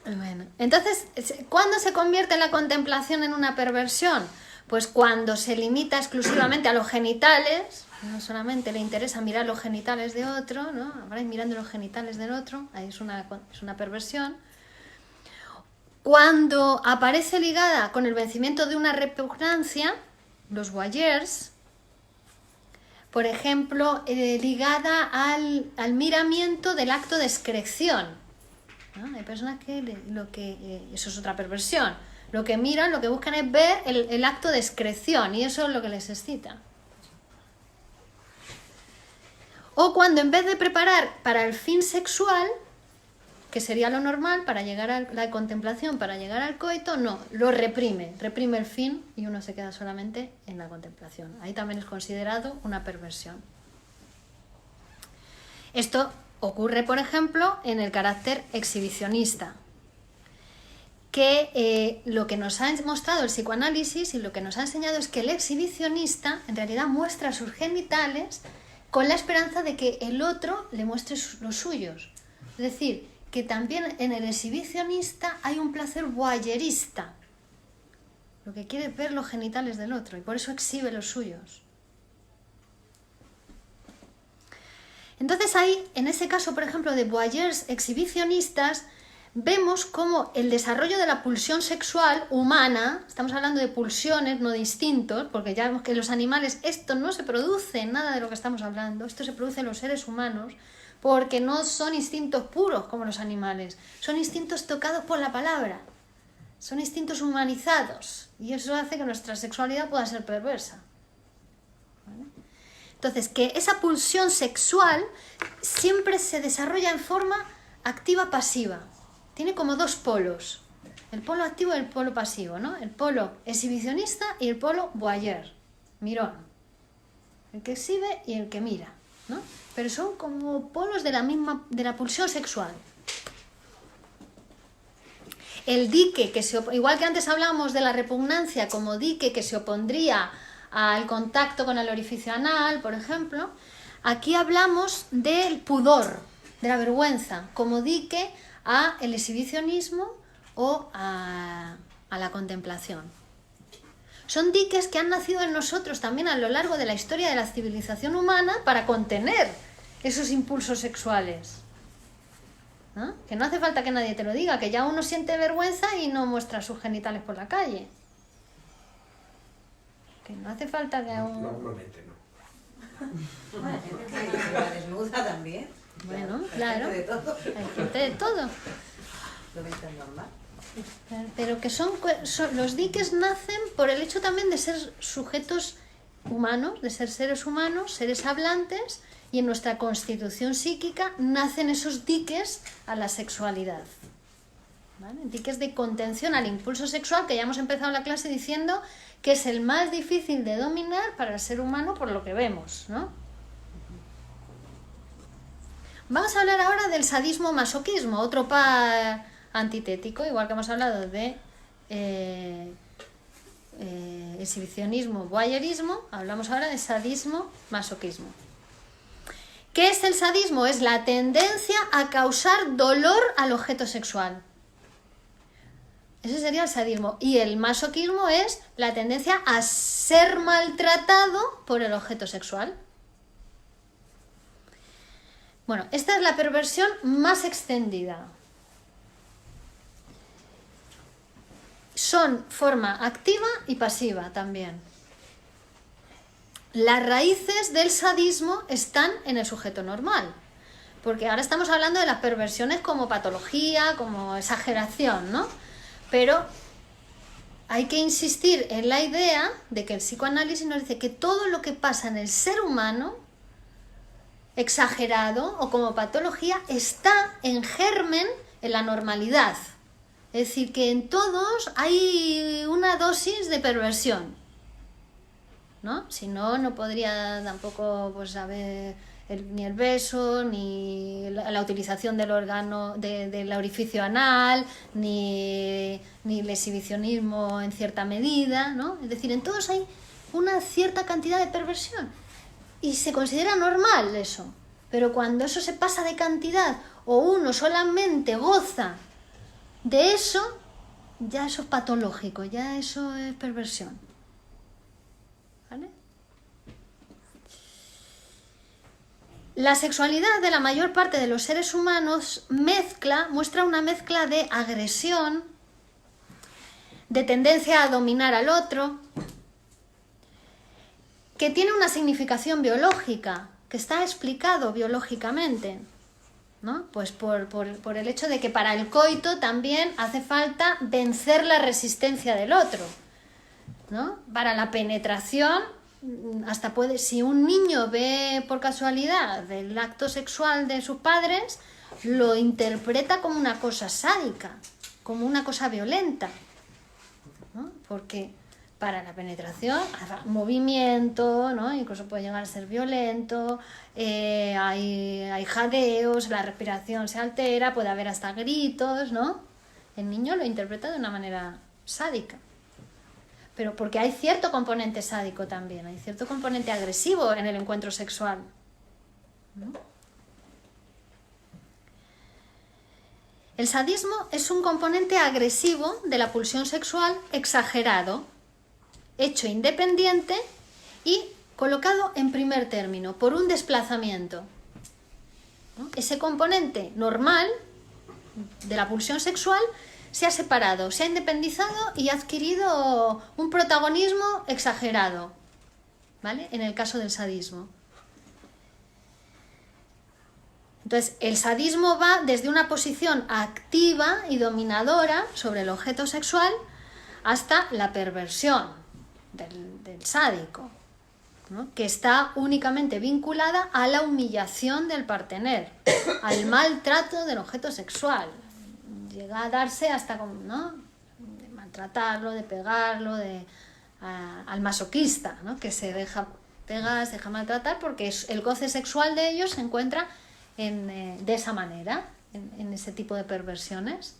Bueno, entonces, ¿cuándo se convierte la contemplación en una perversión? Pues cuando se limita exclusivamente a los genitales, no solamente le interesa mirar los genitales de otro, ¿no? Ahora mirando los genitales del otro, ahí es una perversión. Cuando aparece ligada con el vencimiento de una repugnancia, los voyeurs, por ejemplo, ligada al miramiento del acto de excreción, ¿no? Hay personas que eso es otra perversión. Lo que miran, lo que buscan es ver el acto de excreción, y eso es lo que les excita. O cuando en vez de preparar para el fin sexual, que sería lo normal para llegar a la contemplación, para llegar al coito, no, lo reprime el fin y uno se queda solamente en la contemplación. Ahí también es considerado una perversión. Esto ocurre, por ejemplo, en el carácter exhibicionista, que lo que nos ha mostrado el psicoanálisis y lo que nos ha enseñado es que el exhibicionista en realidad muestra sus genitales con la esperanza de que el otro le muestre los suyos. Es decir, que también en el exhibicionista hay un placer voyerista. Lo que quiere es ver los genitales del otro y por eso exhibe los suyos. Entonces ahí, en ese caso, por ejemplo, de voyeurs exhibicionistas, vemos cómo el desarrollo de la pulsión sexual humana, estamos hablando de pulsiones, no de instintos, porque ya vemos que en los animales esto no se produce, nada de lo que estamos hablando, esto se produce en los seres humanos, porque no son instintos puros como los animales, son instintos tocados por la palabra, son instintos humanizados, y eso hace que nuestra sexualidad pueda ser perversa. ¿Vale? Entonces, que esa pulsión sexual siempre se desarrolla en forma activa-pasiva. Tiene como dos polos, el polo activo y el polo pasivo, ¿no? El polo exhibicionista y el polo voyeur, mirón. El que exhibe y el que mira, ¿no? Pero son como polos de la pulsión sexual. El dique, igual que antes hablábamos de la repugnancia como dique que se opondría al contacto con el orificio anal, por ejemplo, aquí hablamos del pudor, de la vergüenza, como dique a el exhibicionismo o a la contemplación. Son diques que han nacido en nosotros también a lo largo de la historia de la civilización humana para contener esos impulsos sexuales. ¿No? Que no hace falta que nadie te lo diga, que ya uno siente vergüenza y no muestra sus genitales por la calle. Que no hace falta que uno... Normalmente no. Bueno, hay gente que va desnuda también. Bueno, Hay claro. gente de todo. Hay gente de todo. Lo ven tan normal. Pero que los diques nacen por el hecho también de ser sujetos humanos, de ser seres humanos, seres hablantes, y en nuestra constitución psíquica nacen esos diques a la sexualidad. ¿Vale? Diques de contención al impulso sexual, que ya hemos empezado la clase diciendo que es el más difícil de dominar para el ser humano por lo que vemos, ¿no? Vamos a hablar ahora del sadismo-masoquismo, otro par antitético, igual que hemos hablado de exhibicionismo, voyeurismo, hablamos ahora de sadismo-masoquismo. ¿Qué es el sadismo? Es la tendencia a causar dolor al objeto sexual. Ese sería el sadismo. Y el masoquismo es la tendencia a ser maltratado por el objeto sexual. Bueno, esta es la perversión más extendida. Son forma activa y pasiva también. Las raíces del sadismo están en el sujeto normal, porque ahora estamos hablando de las perversiones como patología, como exageración, ¿no? Pero hay que insistir en la idea de que el psicoanálisis nos dice que todo lo que pasa en el ser humano, exagerado o como patología, está en germen en la normalidad. Es decir, que en todos hay una dosis de perversión, ¿no? Si no, no podría tampoco pues, haber ni el beso, ni la utilización del órgano, del orificio anal, ni el exhibicionismo en cierta medida, ¿no? Es decir, en todos hay una cierta cantidad de perversión y se considera normal eso. Pero cuando eso se pasa de cantidad o uno solamente goza de eso, ya eso es patológico, ya eso es perversión. La sexualidad de la mayor parte de los seres humanos muestra una mezcla de agresión, de tendencia a dominar al otro, que tiene una significación biológica, que está explicado biológicamente, ¿no? Pues por el hecho de que para el coito también hace falta vencer la resistencia del otro, ¿no? Para la penetración, hasta si un niño ve por casualidad el acto sexual de sus padres, lo interpreta como una cosa sádica, como una cosa violenta, ¿no? Porque para la penetración hay movimiento, ¿no? Incluso puede llegar a ser violento, hay jadeos, la respiración se altera, puede haber hasta gritos, ¿no? El niño lo interpreta de una manera sádica. Pero porque hay cierto componente sádico también, hay cierto componente agresivo en el encuentro sexual, ¿no? El sadismo es un componente agresivo de la pulsión sexual exagerado, hecho independiente y colocado en primer término, por un desplazamiento, ¿no? Ese componente normal de la pulsión sexual se ha separado, se ha independizado y ha adquirido un protagonismo exagerado, ¿vale? En el caso del sadismo. Entonces, el sadismo va desde una posición activa y dominadora sobre el objeto sexual hasta la perversión del sádico, ¿no? Que está únicamente vinculada a la humillación del partener, al maltrato del objeto sexual. Llega a darse hasta, ¿no?, de maltratarlo, de pegarlo, al masoquista, ¿no?, que se deja pegar, se deja maltratar, porque el goce sexual de ellos se encuentra de esa manera, en ese tipo de perversiones.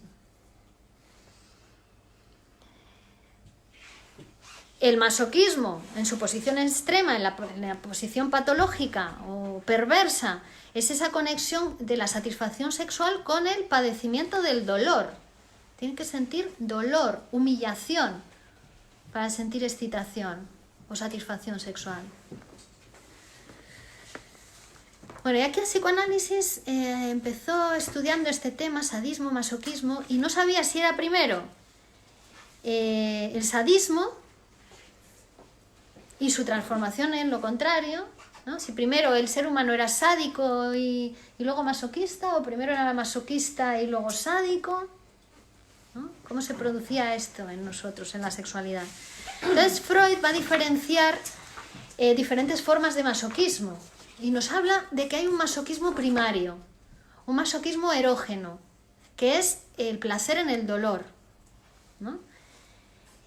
El masoquismo, en su posición extrema, en la posición patológica o perversa, es esa conexión de la satisfacción sexual con el padecimiento del dolor. Tienen que sentir dolor, humillación, para sentir excitación o satisfacción sexual. Bueno, y aquí el psicoanálisis empezó estudiando este tema, sadismo, masoquismo, y no sabía si era primero el sadismo y su transformación en lo contrario, ¿no? Si primero el ser humano era sádico y luego masoquista, o primero era masoquista y luego sádico, ¿no? ¿Cómo se producía esto en nosotros, en la sexualidad? Entonces Freud va a diferenciar diferentes formas de masoquismo y nos habla de que hay un masoquismo primario, un masoquismo erógeno, que es el placer en el dolor, ¿no?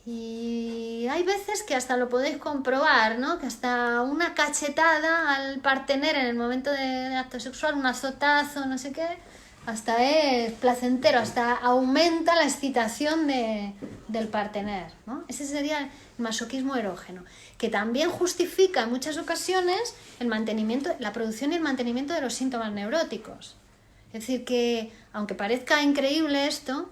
Y hay veces que hasta lo podéis comprobar, ¿no? Que hasta una cachetada al partener en el momento de acto sexual, un azotazo, no sé qué, hasta es placentero, hasta aumenta la excitación del partener, ¿no? Ese sería el masoquismo erógeno, que también justifica en muchas ocasiones el mantenimiento, la producción y el mantenimiento de los síntomas neuróticos. Es decir, que aunque parezca increíble esto,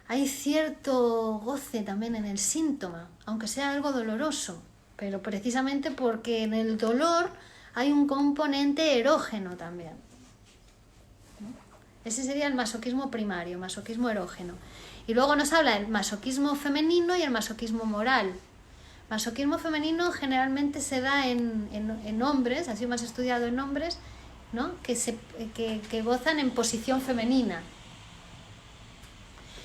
hay cierto goce también en el síntoma, aunque sea algo doloroso, pero precisamente porque en el dolor hay un componente erógeno también. Ese sería el masoquismo primario, masoquismo erógeno. Y luego nos habla del masoquismo femenino y el masoquismo moral. Masoquismo femenino generalmente se da en hombres, así más estudiado en hombres, ¿no? que gozan en posición femenina.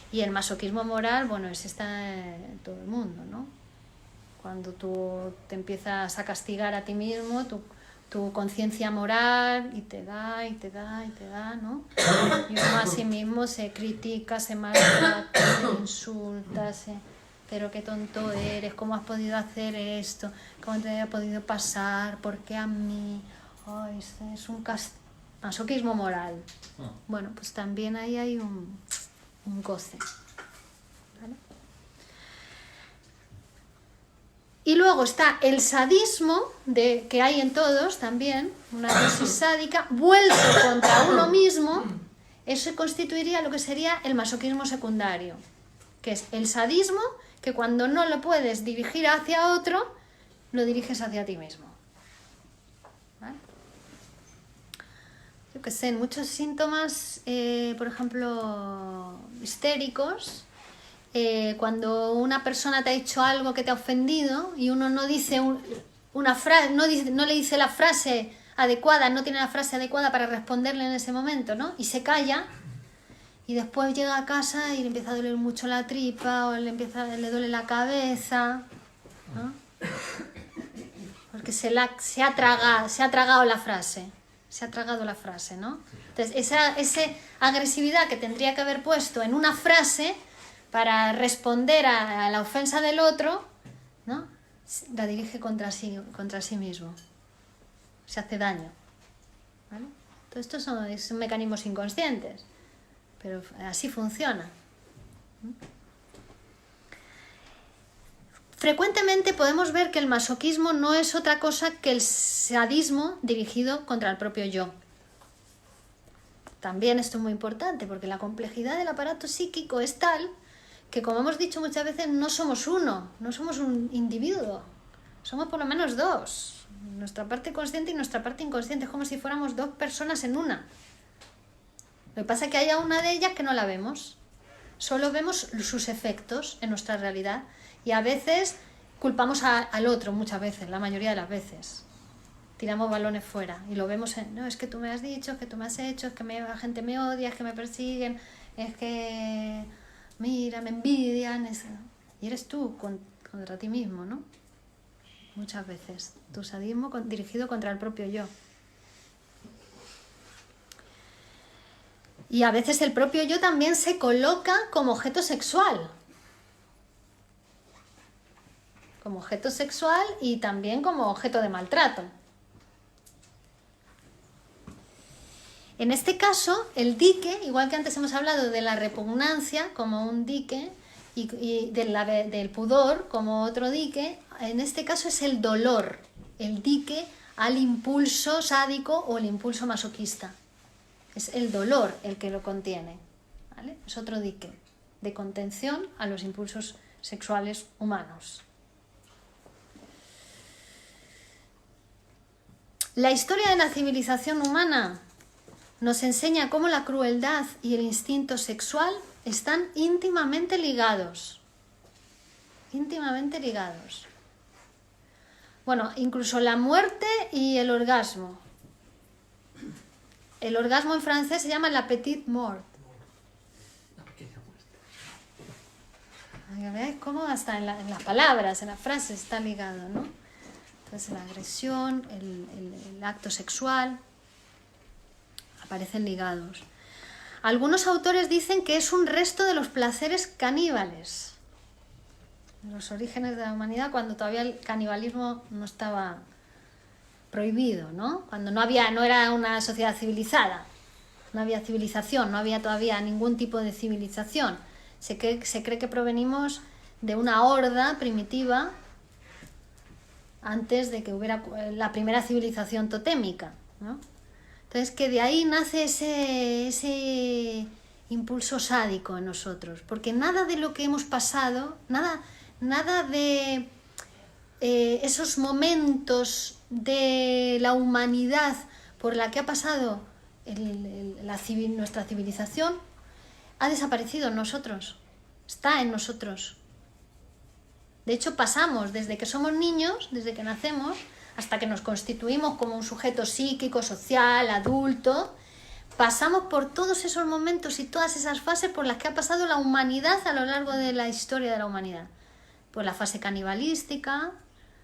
Y el masoquismo moral, bueno, ese está en todo el mundo, ¿no? Cuando tú te empiezas a castigar a ti mismo, tu conciencia moral, y te da, ¿no? Y uno a sí mismo se critica, se maltrata, se insulta, pero qué tonto eres, ¿cómo has podido hacer esto? ¿Cómo te ha podido pasar? ¿Por qué a mí? Ay, es un masoquismo moral. Bueno, pues también ahí hay un goce, ¿vale? Y luego está el sadismo que hay en todos también, una dosis sádica, vuelto contra uno mismo. Eso constituiría lo que sería el masoquismo secundario, que es el sadismo que cuando no lo puedes dirigir hacia otro, lo diriges hacia ti mismo, ¿vale? que sé, en muchos síntomas, por ejemplo, histéricos, cuando una persona te ha dicho algo que te ha ofendido y uno no dice una frase, no le dice la frase adecuada, no tiene la frase adecuada para responderle en ese momento, ¿no? Y se calla y después llega a casa y le empieza a doler mucho la tripa o le duele la cabeza, ¿no? Porque se ha tragado la frase. Se ha tragado la frase, ¿no? Entonces, esa agresividad que tendría que haber puesto en una frase para responder a la ofensa del otro, ¿no? La dirige contra sí mismo. Se hace daño, ¿vale? Todo esto son mecanismos inconscientes, pero así funciona. Frecuentemente podemos ver que el masoquismo no es otra cosa que el sadismo dirigido contra el propio yo. También esto es muy importante porque la complejidad del aparato psíquico es tal que, como hemos dicho muchas veces, no somos uno, no somos un individuo, somos por lo menos dos, nuestra parte consciente y nuestra parte inconsciente, es como si fuéramos dos personas en una. Lo que pasa es que hay una de ellas que no la vemos, solo vemos sus efectos en nuestra realidad. Y a veces culpamos al otro, muchas veces, la mayoría de las veces. Tiramos balones fuera y lo vemos no, es que tú me has dicho, es que tú me has hecho, es que la gente me odia, es que me persiguen, es que, mira, me envidian. Y eres tú contra ti mismo, ¿no? Muchas veces. Tu sadismo dirigido contra el propio yo. Y a veces el propio yo también se coloca como objeto sexual. Como objeto sexual y también como objeto de maltrato. En este caso, el dique, igual que antes hemos hablado de la repugnancia como un dique y del pudor como otro dique, en este caso es el dolor, el dique al impulso sádico o el impulso masoquista. Es el dolor el que lo contiene, ¿vale? Es otro dique de contención a los impulsos sexuales humanos. La historia de la civilización humana nos enseña cómo la crueldad y el instinto sexual están íntimamente ligados. Íntimamente ligados. Bueno, incluso la muerte y el orgasmo. El orgasmo en francés se llama la petite mort. ¿Veis cómo hasta en las palabras, en las frases está ligado, ¿no? Entonces la agresión, el acto sexual aparecen ligados. Algunos autores dicen que es un resto de los placeres caníbales, de los orígenes de la humanidad, cuando todavía el canibalismo no estaba prohibido, ¿no? Cuando no era una sociedad civilizada, no había civilización, no había todavía ningún tipo de civilización. Se cree que provenimos de una horda primitiva antes de que hubiera la primera civilización totémica, ¿no? Entonces, que de ahí nace ese impulso sádico en nosotros, porque nada de lo que hemos pasado, nada de esos momentos de la humanidad por la que ha pasado nuestra civilización ha desaparecido en nosotros, está en nosotros. De hecho, pasamos desde que somos niños, desde que nacemos, hasta que nos constituimos como un sujeto psíquico, social, adulto, pasamos por todos esos momentos y todas esas fases por las que ha pasado la humanidad a lo largo de la historia de la humanidad. Pues la fase canibalística,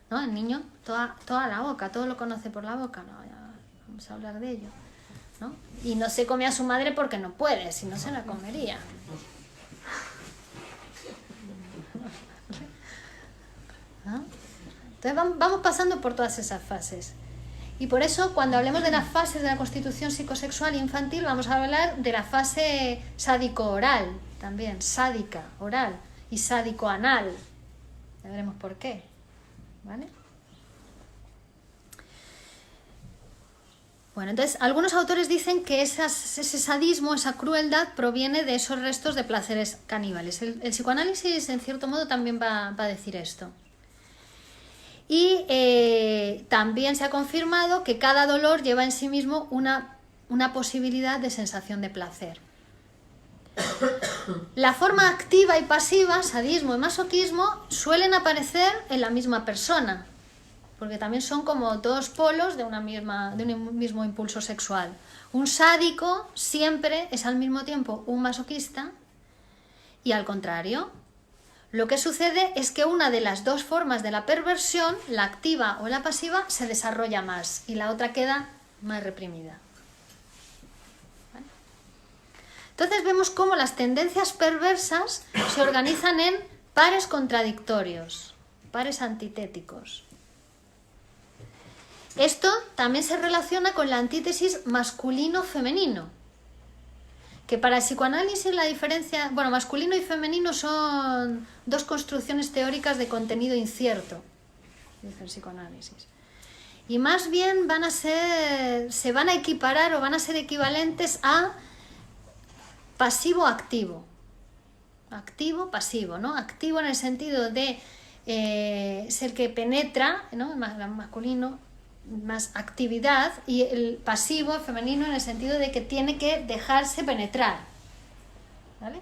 ¿no? El niño, toda la boca, todo lo conoce por la boca, ¿no? Ya vamos a hablar de ello, ¿no? Y no se come a su madre porque no puede, si no se la comería. ¿No? Entonces vamos pasando por todas esas fases. Y por eso, cuando hablemos de las fases de la constitución psicosexual infantil, vamos a hablar de la fase sádico-oral, también, sádica, oral, y sádico-anal. Ya veremos por qué. ¿Vale? Bueno, entonces, algunos autores dicen que ese sadismo, esa crueldad, proviene de esos restos de placeres caníbales. El psicoanálisis, en cierto modo, también va a decir esto. Y también se ha confirmado que cada dolor lleva en sí mismo una una posibilidad de sensación de placer. La forma activa y pasiva, sadismo y masoquismo, suelen aparecer en la misma persona, porque también son como dos polos de un mismo impulso sexual. Un sádico siempre es al mismo tiempo un masoquista y al contrario. Lo que sucede es que una de las dos formas de la perversión, la activa o la pasiva, se desarrolla más y la otra queda más reprimida. ¿Vale? Entonces vemos cómo las tendencias perversas se organizan en pares contradictorios, pares antitéticos. Esto también se relaciona con la antítesis masculino-femenino, que para el psicoanálisis la diferencia, bueno, masculino y femenino son dos construcciones teóricas de contenido incierto, dice el psicoanálisis. Y más bien se van a equiparar o van a ser equivalentes a pasivo-activo. Activo-pasivo, ¿no? Activo en el sentido de ser que penetra, ¿no? Más masculino, más actividad, y el pasivo, el femenino, en el sentido de que tiene que dejarse penetrar, ¿vale?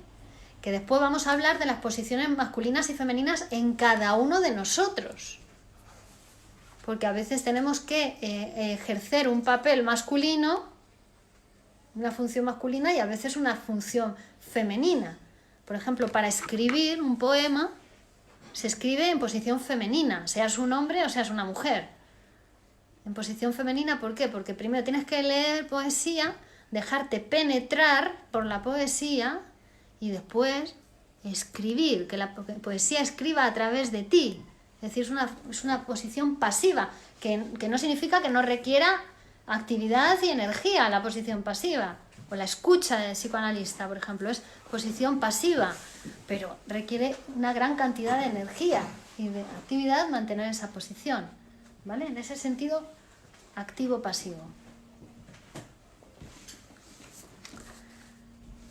Que después vamos a hablar de las posiciones masculinas y femeninas en cada uno de nosotros, porque a veces tenemos que ejercer un papel masculino, una función masculina, y a veces una función femenina. Por ejemplo, para escribir un poema se escribe en posición femenina, seas un hombre o seas una mujer. En posición femenina, ¿por qué? Porque primero tienes que leer poesía, dejarte penetrar por la poesía y después escribir, que la poesía escriba a través de ti. Es decir, es una posición pasiva, que no significa que no requiera actividad y energía la posición pasiva. O la escucha del psicoanalista, por ejemplo, es posición pasiva, pero requiere una gran cantidad de energía y de actividad mantener esa posición. ¿Vale? En ese sentido, activo-pasivo.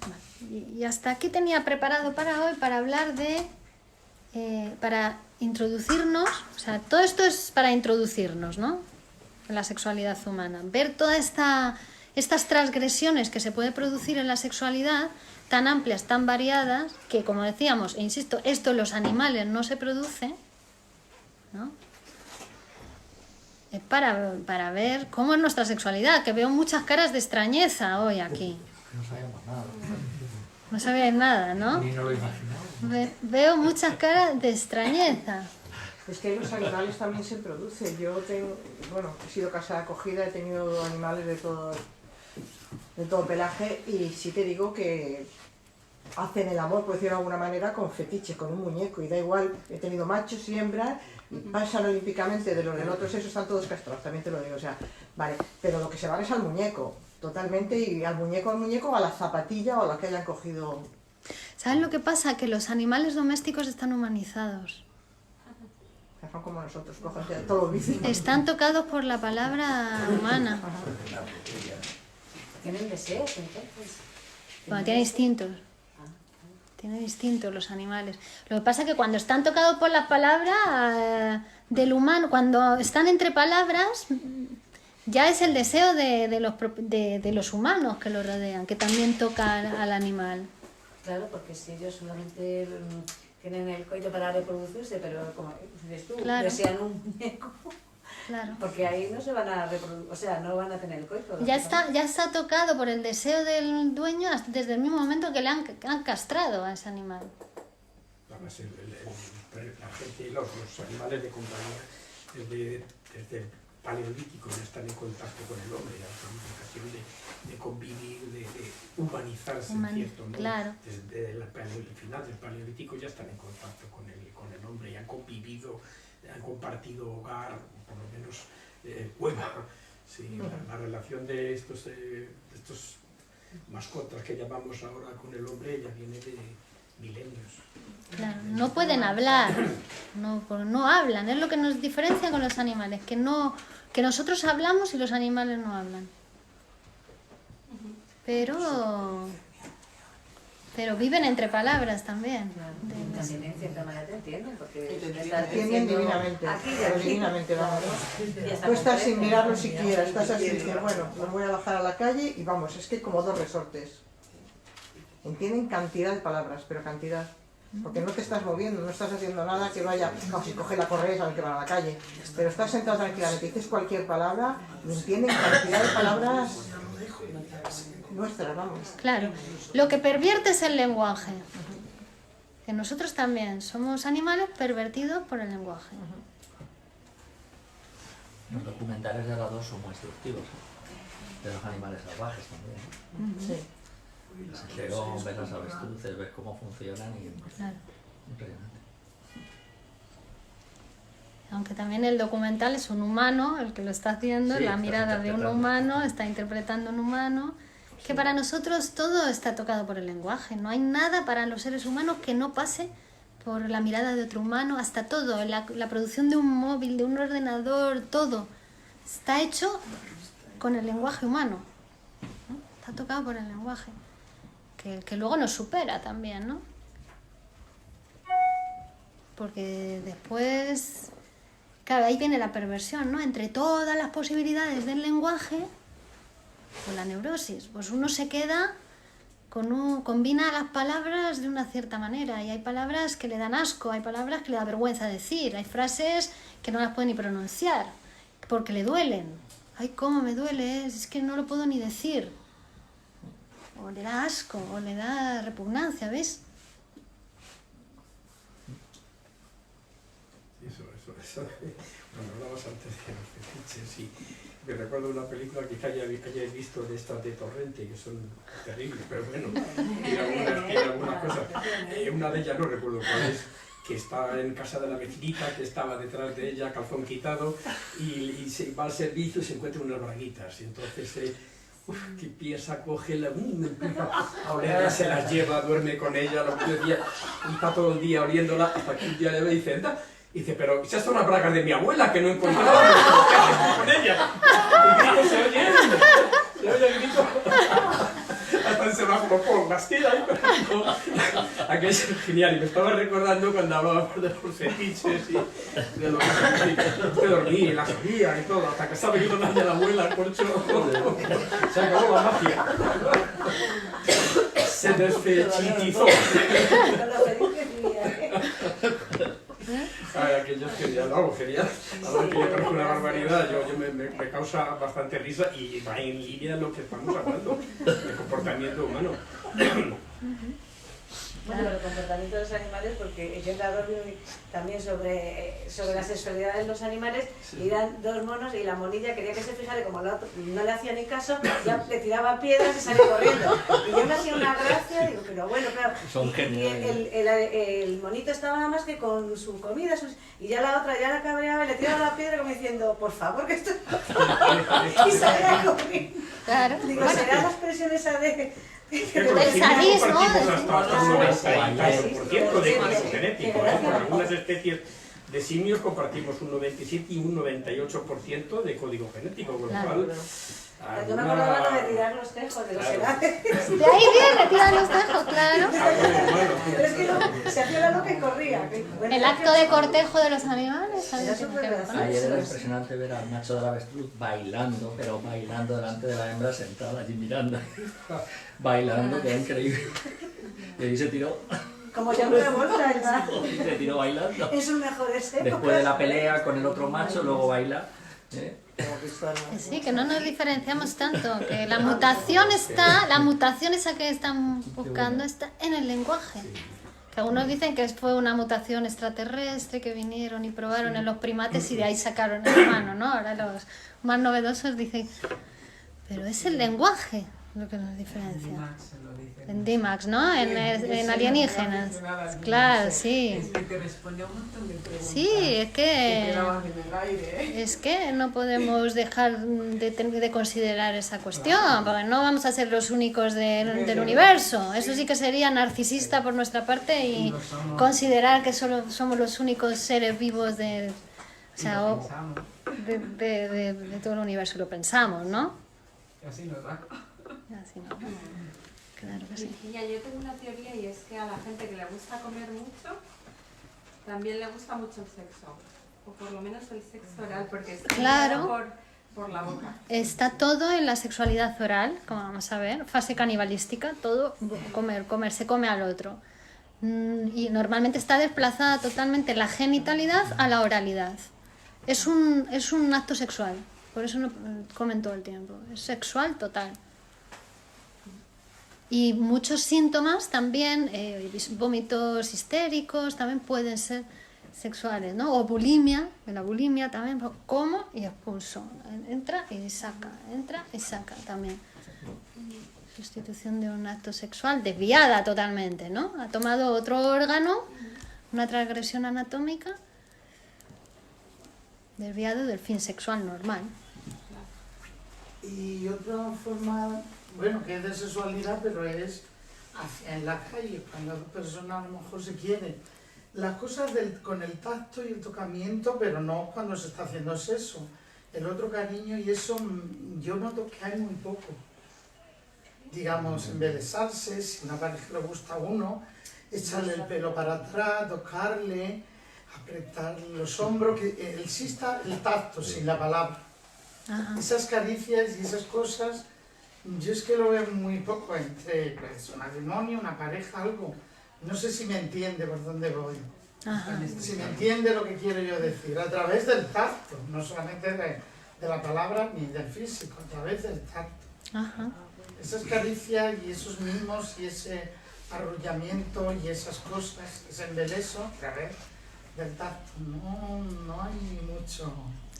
Vale. Y hasta aquí tenía preparado para hoy para hablar de, para introducirnos, o sea, todo esto es para introducirnos, ¿no? En la sexualidad humana. Ver todas estas transgresiones que se puede producir en la sexualidad, tan amplias, tan variadas, que como decíamos, e insisto, esto en los animales no se produce, ¿no? Es para ver cómo es nuestra sexualidad, que veo muchas caras de extrañeza hoy aquí. No sabíamos nada. No sabíais nada, ¿no? Ni no lo imaginamos. Veo muchas caras de extrañeza. Es que en los animales también se produce. Yo tengo, bueno, he sido casa de acogida, he tenido animales de todo pelaje, y sí te digo que hacen el amor, por decirlo de alguna manera, con fetiches, con un muñeco, y da igual, he tenido machos y hembras, y pasan olímpicamente de los del otro sexo, están todos castrados, también te lo digo, o sea, vale, pero lo que se van es al muñeco, totalmente, y al muñeco, o a la zapatilla o a la que hayan cogido. ¿Sabes lo que pasa? Que los animales domésticos están humanizados. Son como nosotros, cogen todos los vicios. Están tocados por la palabra humana. Tienen deseos, entonces. Bueno, tienen instintos. Tienen instintos los animales. Lo que pasa es que cuando están tocados por las palabras del humano, cuando están entre palabras, ya es el deseo de los humanos que lo rodean, que también toca al animal. Claro, porque si ellos solamente tienen el coito para reproducirse, pero como dices tú, Claro. desean un muñeco, Claro. porque ahí no se van a reproducir, o sea, no van a tener el coito. Ya está tocado por el deseo del dueño desde el mismo momento que le han castrado a ese animal. Además, la gente, los animales de compañía, desde el paleolítico ya están en contacto con el hombre, ya son una ocasión de convivir, de humanizarse, ¿cierto? ¿No? Claro. Desde el final del paleolítico ya están en contacto con el hombre y han convivido, han compartido hogar, por lo menos cueva. Sí, la relación de estos mascotas que llamamos ahora con el hombre ya viene de milenios. Claro, no pueden hablar, no hablan, es lo que nos diferencia con los animales, que nosotros hablamos y los animales no hablan. Pero pero viven entre palabras también. También en cierta manera te entienden, porque Te entienden divinamente, aquí y pero aquí. divinamente, vamos. Y hasta Tú estás sin comprenden. mirarlo siquiera, estás así, dices, bueno, pues voy a bajar a la calle y vamos, es que hay como dos resortes. Entienden cantidad de palabras, pero cantidad. Porque no te estás moviendo, no estás haciendo nada que vaya, no, si coge la correa saben que van a la calle, pero estás sentado tranquilamente, dices cualquier palabra y entienden cantidad de palabras nuestras, vamos. Claro, lo que pervierte es el lenguaje. Que nosotros también somos animales pervertidos por el lenguaje. Los documentales de la 2 son muy instructivos, ¿eh? De los animales salvajes también. Sí. Ves el león, ves las avestruces, ves cómo funcionan y Claro. impresionante. Aunque también el documental es un humano el que lo está haciendo, Sí, la está mirada de un interpretando. humano, está interpretando un humano, que para nosotros todo está tocado por el lenguaje. No hay nada para los seres humanos que no pase por la mirada de otro humano, hasta todo, la producción de un móvil, de un ordenador, todo está hecho con el lenguaje humano, ¿no? Está tocado por el lenguaje, que luego nos supera también, ¿no? Porque después, claro, ahí viene la perversión, ¿no? Entre todas las posibilidades del lenguaje, pues la neurosis, pues uno se queda combina las palabras de una cierta manera, y hay palabras que le dan asco, hay palabras que le da vergüenza decir, hay frases que no las puede ni pronunciar porque le duelen. Ay, cómo me duele, es que no lo puedo ni decir. O le da asco, o le da repugnancia, ¿ves? Eso. Cuando hablabas antes de los fetiches, sí. Me recuerdo una película que hayáis visto de estas de Torrente, que son terribles, pero bueno, tiene algunas cosas. Una de ellas no recuerdo cuál es, que está en casa de la vecinita, que estaba detrás de ella, calzón quitado, y se va al servicio y se encuentra unas braguitas. Y entonces, qué pieza, coge, empieza a olerlas, se las lleva, duerme con ella, y está todo el día oliéndola, hasta que un día le ve y dice, anda. Y dice, pero esas son las bragas de mi abuela que no encontraba, ¿qué haces con ella? El grito se oye el grito. Hasta se va como por bastida ahí, pero aquello es genial. Y me estaba recordando cuando hablaba de los fetiches y de lo que dormía y la sabía y todo, hasta que estaba yo con la abuela, el corcho, se acabó la magia. Se desfechitizó. Ay, aquello es genial, algo genial. Algo que yo creo que es una barbaridad, me causa bastante risa y va en línea de lo que estamos hablando, de comportamiento humano. Bueno, el comportamiento de los animales, porque yo he dado también sobre la sexualidad de los animales, y eran dos monos y la monilla quería que se fijara, y como no le hacía ni caso, ya le tiraba piedras y salía corriendo. Y yo me hacía una gracia, digo, pero bueno, claro. Son geniales. El monito estaba nada más que con su comida, y ya la otra ya la cabreaba y le tiraba la piedra como diciendo, por favor, que esto... y salía corriendo. Claro. Digo, será la expresión esa de... Del sadismo, hasta un 90% de código Sí, genético. Con algunas especies de simios compartimos un 97 y un 98% de código genético, con lo cual... Yo me acordaba de tirar los tejos de los helados. De ahí viene, tiran los tejos, claro. Pero es que no, se hacía la loca y corría. Bueno, El acto de cortejo de los animales también Era tiene súper que ver con gracioso. eso. Ayer era impresionante ver al macho de la avestruz bailando, pero bailando delante de la hembra sentada allí mirando. Bailando, que era increíble. Y ahí se tiró, Como ya una bolsa, se tiró bailando. es un mejor ese. Después de la pelea con el otro macho, luego baila. Sí, que no nos diferenciamos tanto, que la mutación esa que están buscando está en el lenguaje. Que algunos dicen que fue una mutación extraterrestre, que vinieron y probaron en los primates y de ahí sacaron el humano, ¿no? Ahora los más novedosos dicen, pero es el lenguaje lo que nos diferencia. En D-Max, ¿no? En alienígenas. Claro, sí. Es que te responde a un montón de preguntas. Sí, es Te que... quedabas en el aire. Es que no podemos dejar de considerar esa cuestión, porque no vamos a ser los únicos del universo. Eso sí que sería narcisista por nuestra parte y considerar que solo somos los únicos seres vivos de todo el universo. Lo pensamos, ¿no? Y así nos da. Así no. Claro que sí. Virginia, yo tengo una teoría y es que a la gente que le gusta comer mucho, también le gusta mucho el sexo. O por lo menos el sexo oral, porque es Claro. por la boca. Está todo en la sexualidad oral, como vamos a ver, fase canibalística, todo comer, se come al otro. Y normalmente está desplazada totalmente la genitalidad a la oralidad. Es un acto sexual, por eso no comen todo el tiempo, es sexual total. Y muchos síntomas también, vómitos histéricos, también pueden ser sexuales, ¿no? O bulimia, en la bulimia también, como y expulso. Entra y saca también. Sustitución de un acto sexual desviada totalmente, ¿no? Ha tomado otro órgano, una transgresión anatómica, desviado del fin sexual normal. Y otra forma, bueno, que es de sexualidad, pero es en la calle, cuando dos personas a lo mejor se quieren. Las cosas con el tacto y el tocamiento, pero no cuando se está haciendo sexo. El otro cariño y eso, yo noto que hay muy poco. Digamos, embelesarse, si una pareja le gusta a uno, echarle el pelo para atrás, tocarle, apretar los hombros, que exista el tacto sin la palabra. Ajá. Esas caricias y esas cosas, yo es que lo veo muy poco entre pues, un matrimonio, una pareja, algo. No sé si me entiende por dónde voy. Ajá. Si me entiende lo que quiero yo decir, a través del tacto, no solamente de la palabra ni del físico, a través del tacto. Ajá. Esas caricias y esos mimos y ese arrullamiento y esas cosas, ese embeleso, a través del tacto, no hay mucho.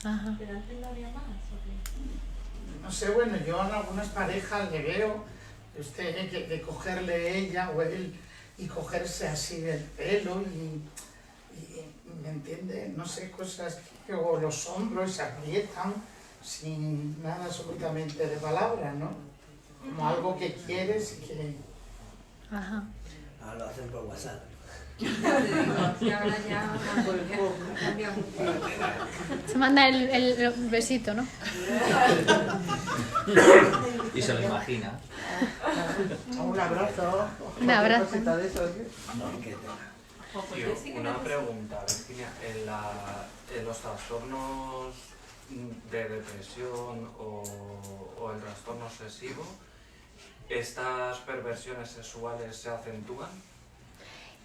Ajá. ¿Pero antes no había más o qué? No sé, bueno, yo en algunas parejas le veo de cogerle ella o él y cogerse así del pelo y ¿me entiende? No sé, cosas que o los hombros se aprietan sin nada absolutamente de palabra, ¿no? Como algo que quieres y que... Ajá. Ahora lo hacen por WhatsApp. Ya te digo, que ahora ya ha cambiado mucho. Se manda el besito, ¿no? Y se lo imagina. O un abrazo. Un abrazo. Cosita de eso, ¿sí? Pues Una pregunta, Virginia, en los trastornos de depresión o el trastorno obsesivo, ¿estas perversiones sexuales se acentúan?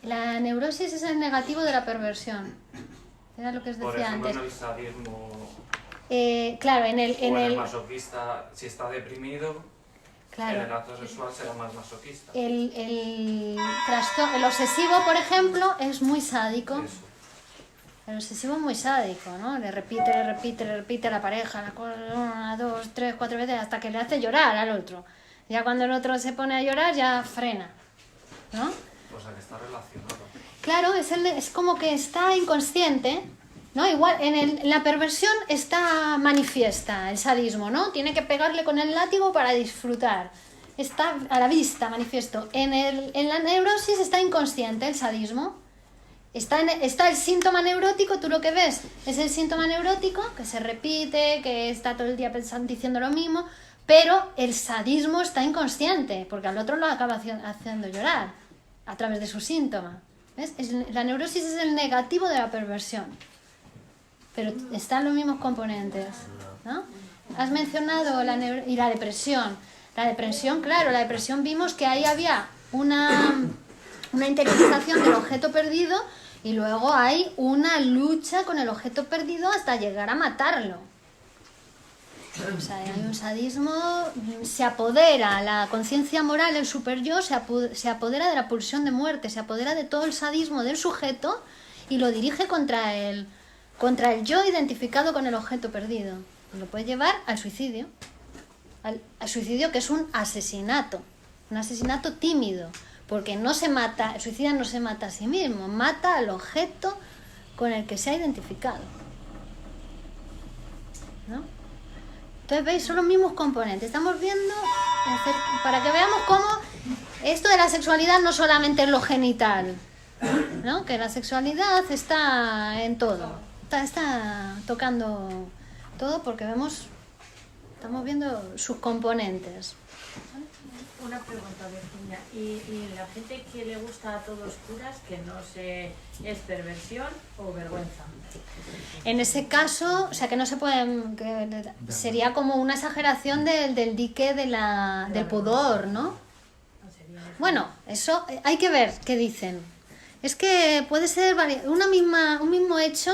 La neurosis es el negativo de la perversión. Era lo que os Por decía ejemplo, antes. en el sadismo Claro, en o en el el masoquista, si está deprimido, en el claro, acto sexual será más masoquista. el obsesivo, por ejemplo, es muy sádico. Eso. El obsesivo es muy sádico, ¿no? Le repite a la pareja, la cosa, 1, 2, 3, 4 veces, hasta que le hace llorar al otro. Ya cuando el otro se pone a llorar, ya frena, ¿no? O sea, que está relacionado. Claro, es como que está inconsciente, ¿no? Igual en la perversión está manifiesta el sadismo, ¿no? Tiene que pegarle con el látigo para disfrutar. Está a la vista, manifiesto. En la neurosis está inconsciente el sadismo. Está el síntoma neurótico, tú lo que ves es el síntoma neurótico, que se repite, que está todo el día pensando, diciendo lo mismo, pero el sadismo está inconsciente, porque al otro lo acaba haciendo llorar a través de su síntoma. ¿Ves? La neurosis es el negativo de la perversión, pero están los mismos componentes, ¿no? Has mencionado y la depresión. La depresión, claro, la depresión vimos que ahí había una interiorización del objeto perdido y luego hay una lucha con el objeto perdido hasta llegar a matarlo. O sea, hay un sadismo, se apodera la conciencia moral, el superyo, se apodera de la pulsión de muerte, se apodera de todo el sadismo del sujeto y lo dirige contra el yo identificado con el objeto perdido. Lo puede llevar al suicidio. Al suicidio, que es un asesinato tímido, porque no se mata, el suicida no se mata a sí mismo, mata al objeto con el que se ha identificado, ¿no? Entonces, veis, son los mismos componentes. Estamos viendo, para que veamos cómo esto de la sexualidad no solamente es lo genital, ¿no? Que la sexualidad está en todo, está tocando todo, porque estamos viendo sus componentes. Una pregunta, Virginia. ¿Y la gente que le gusta a todos curas, que no sé, es perversión o vergüenza? En ese caso, o sea, que no se puede... sería como una exageración del dique del pudor, ¿no? Bueno, eso hay que ver qué dicen. Es que puede ser un mismo hecho,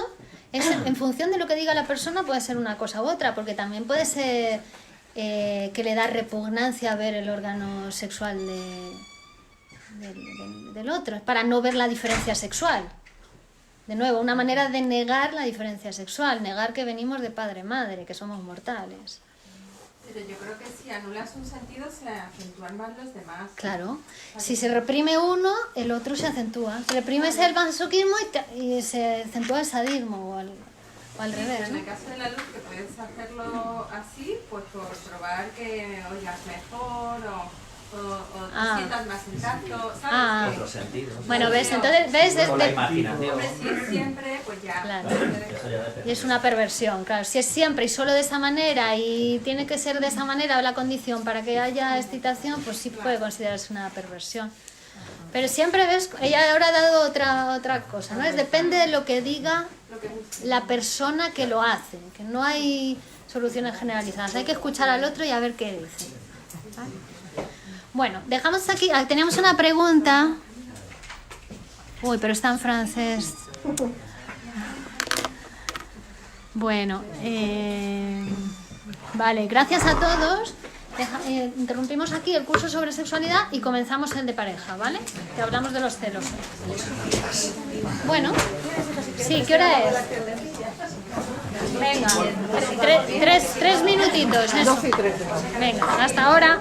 en función de lo que diga la persona, puede ser una cosa u otra, porque también puede ser que le da repugnancia ver el órgano sexual del otro, es para no ver la diferencia sexual. De nuevo, una manera de negar la diferencia sexual, negar que venimos de padre-madre, que somos mortales. Pero yo creo que si anulas un sentido se acentúan más los demás. Claro, si se reprime uno, el otro se acentúa. Si reprimes el masoquismo y se acentúa el sadismo o al revés, pero en ¿no? el caso de la luz, que puedes hacerlo así, pues por probar que oigas mejor o te sientas más en tacto, ¿sabes? Otros sentidos. Bueno, ¿ves? Entonces, ¿ves? Con la imaginación. Hombre, si es siempre, pues ya. Claro. Eso ya depende. Y es una perversión, claro. Si es siempre y solo de esa manera y tiene que ser de esa manera la condición para que haya excitación, pues sí puede considerarse una perversión. Pero siempre ves, ella ahora ha dado otra cosa, ¿no? Depende de lo que diga la persona que lo hace, que no hay soluciones generalizadas. Hay que escuchar al otro y a ver qué dice. ¿Vale? Bueno, dejamos aquí, teníamos una pregunta. Uy, pero está en francés. Bueno, vale, gracias a todos. Interrumpimos aquí el curso sobre sexualidad y comenzamos el de pareja, ¿vale? Que hablamos de los celos. Bueno, sí, ¿qué hora es? Venga, tres minutitos. Eso. 12 y 13. Venga, hasta ahora.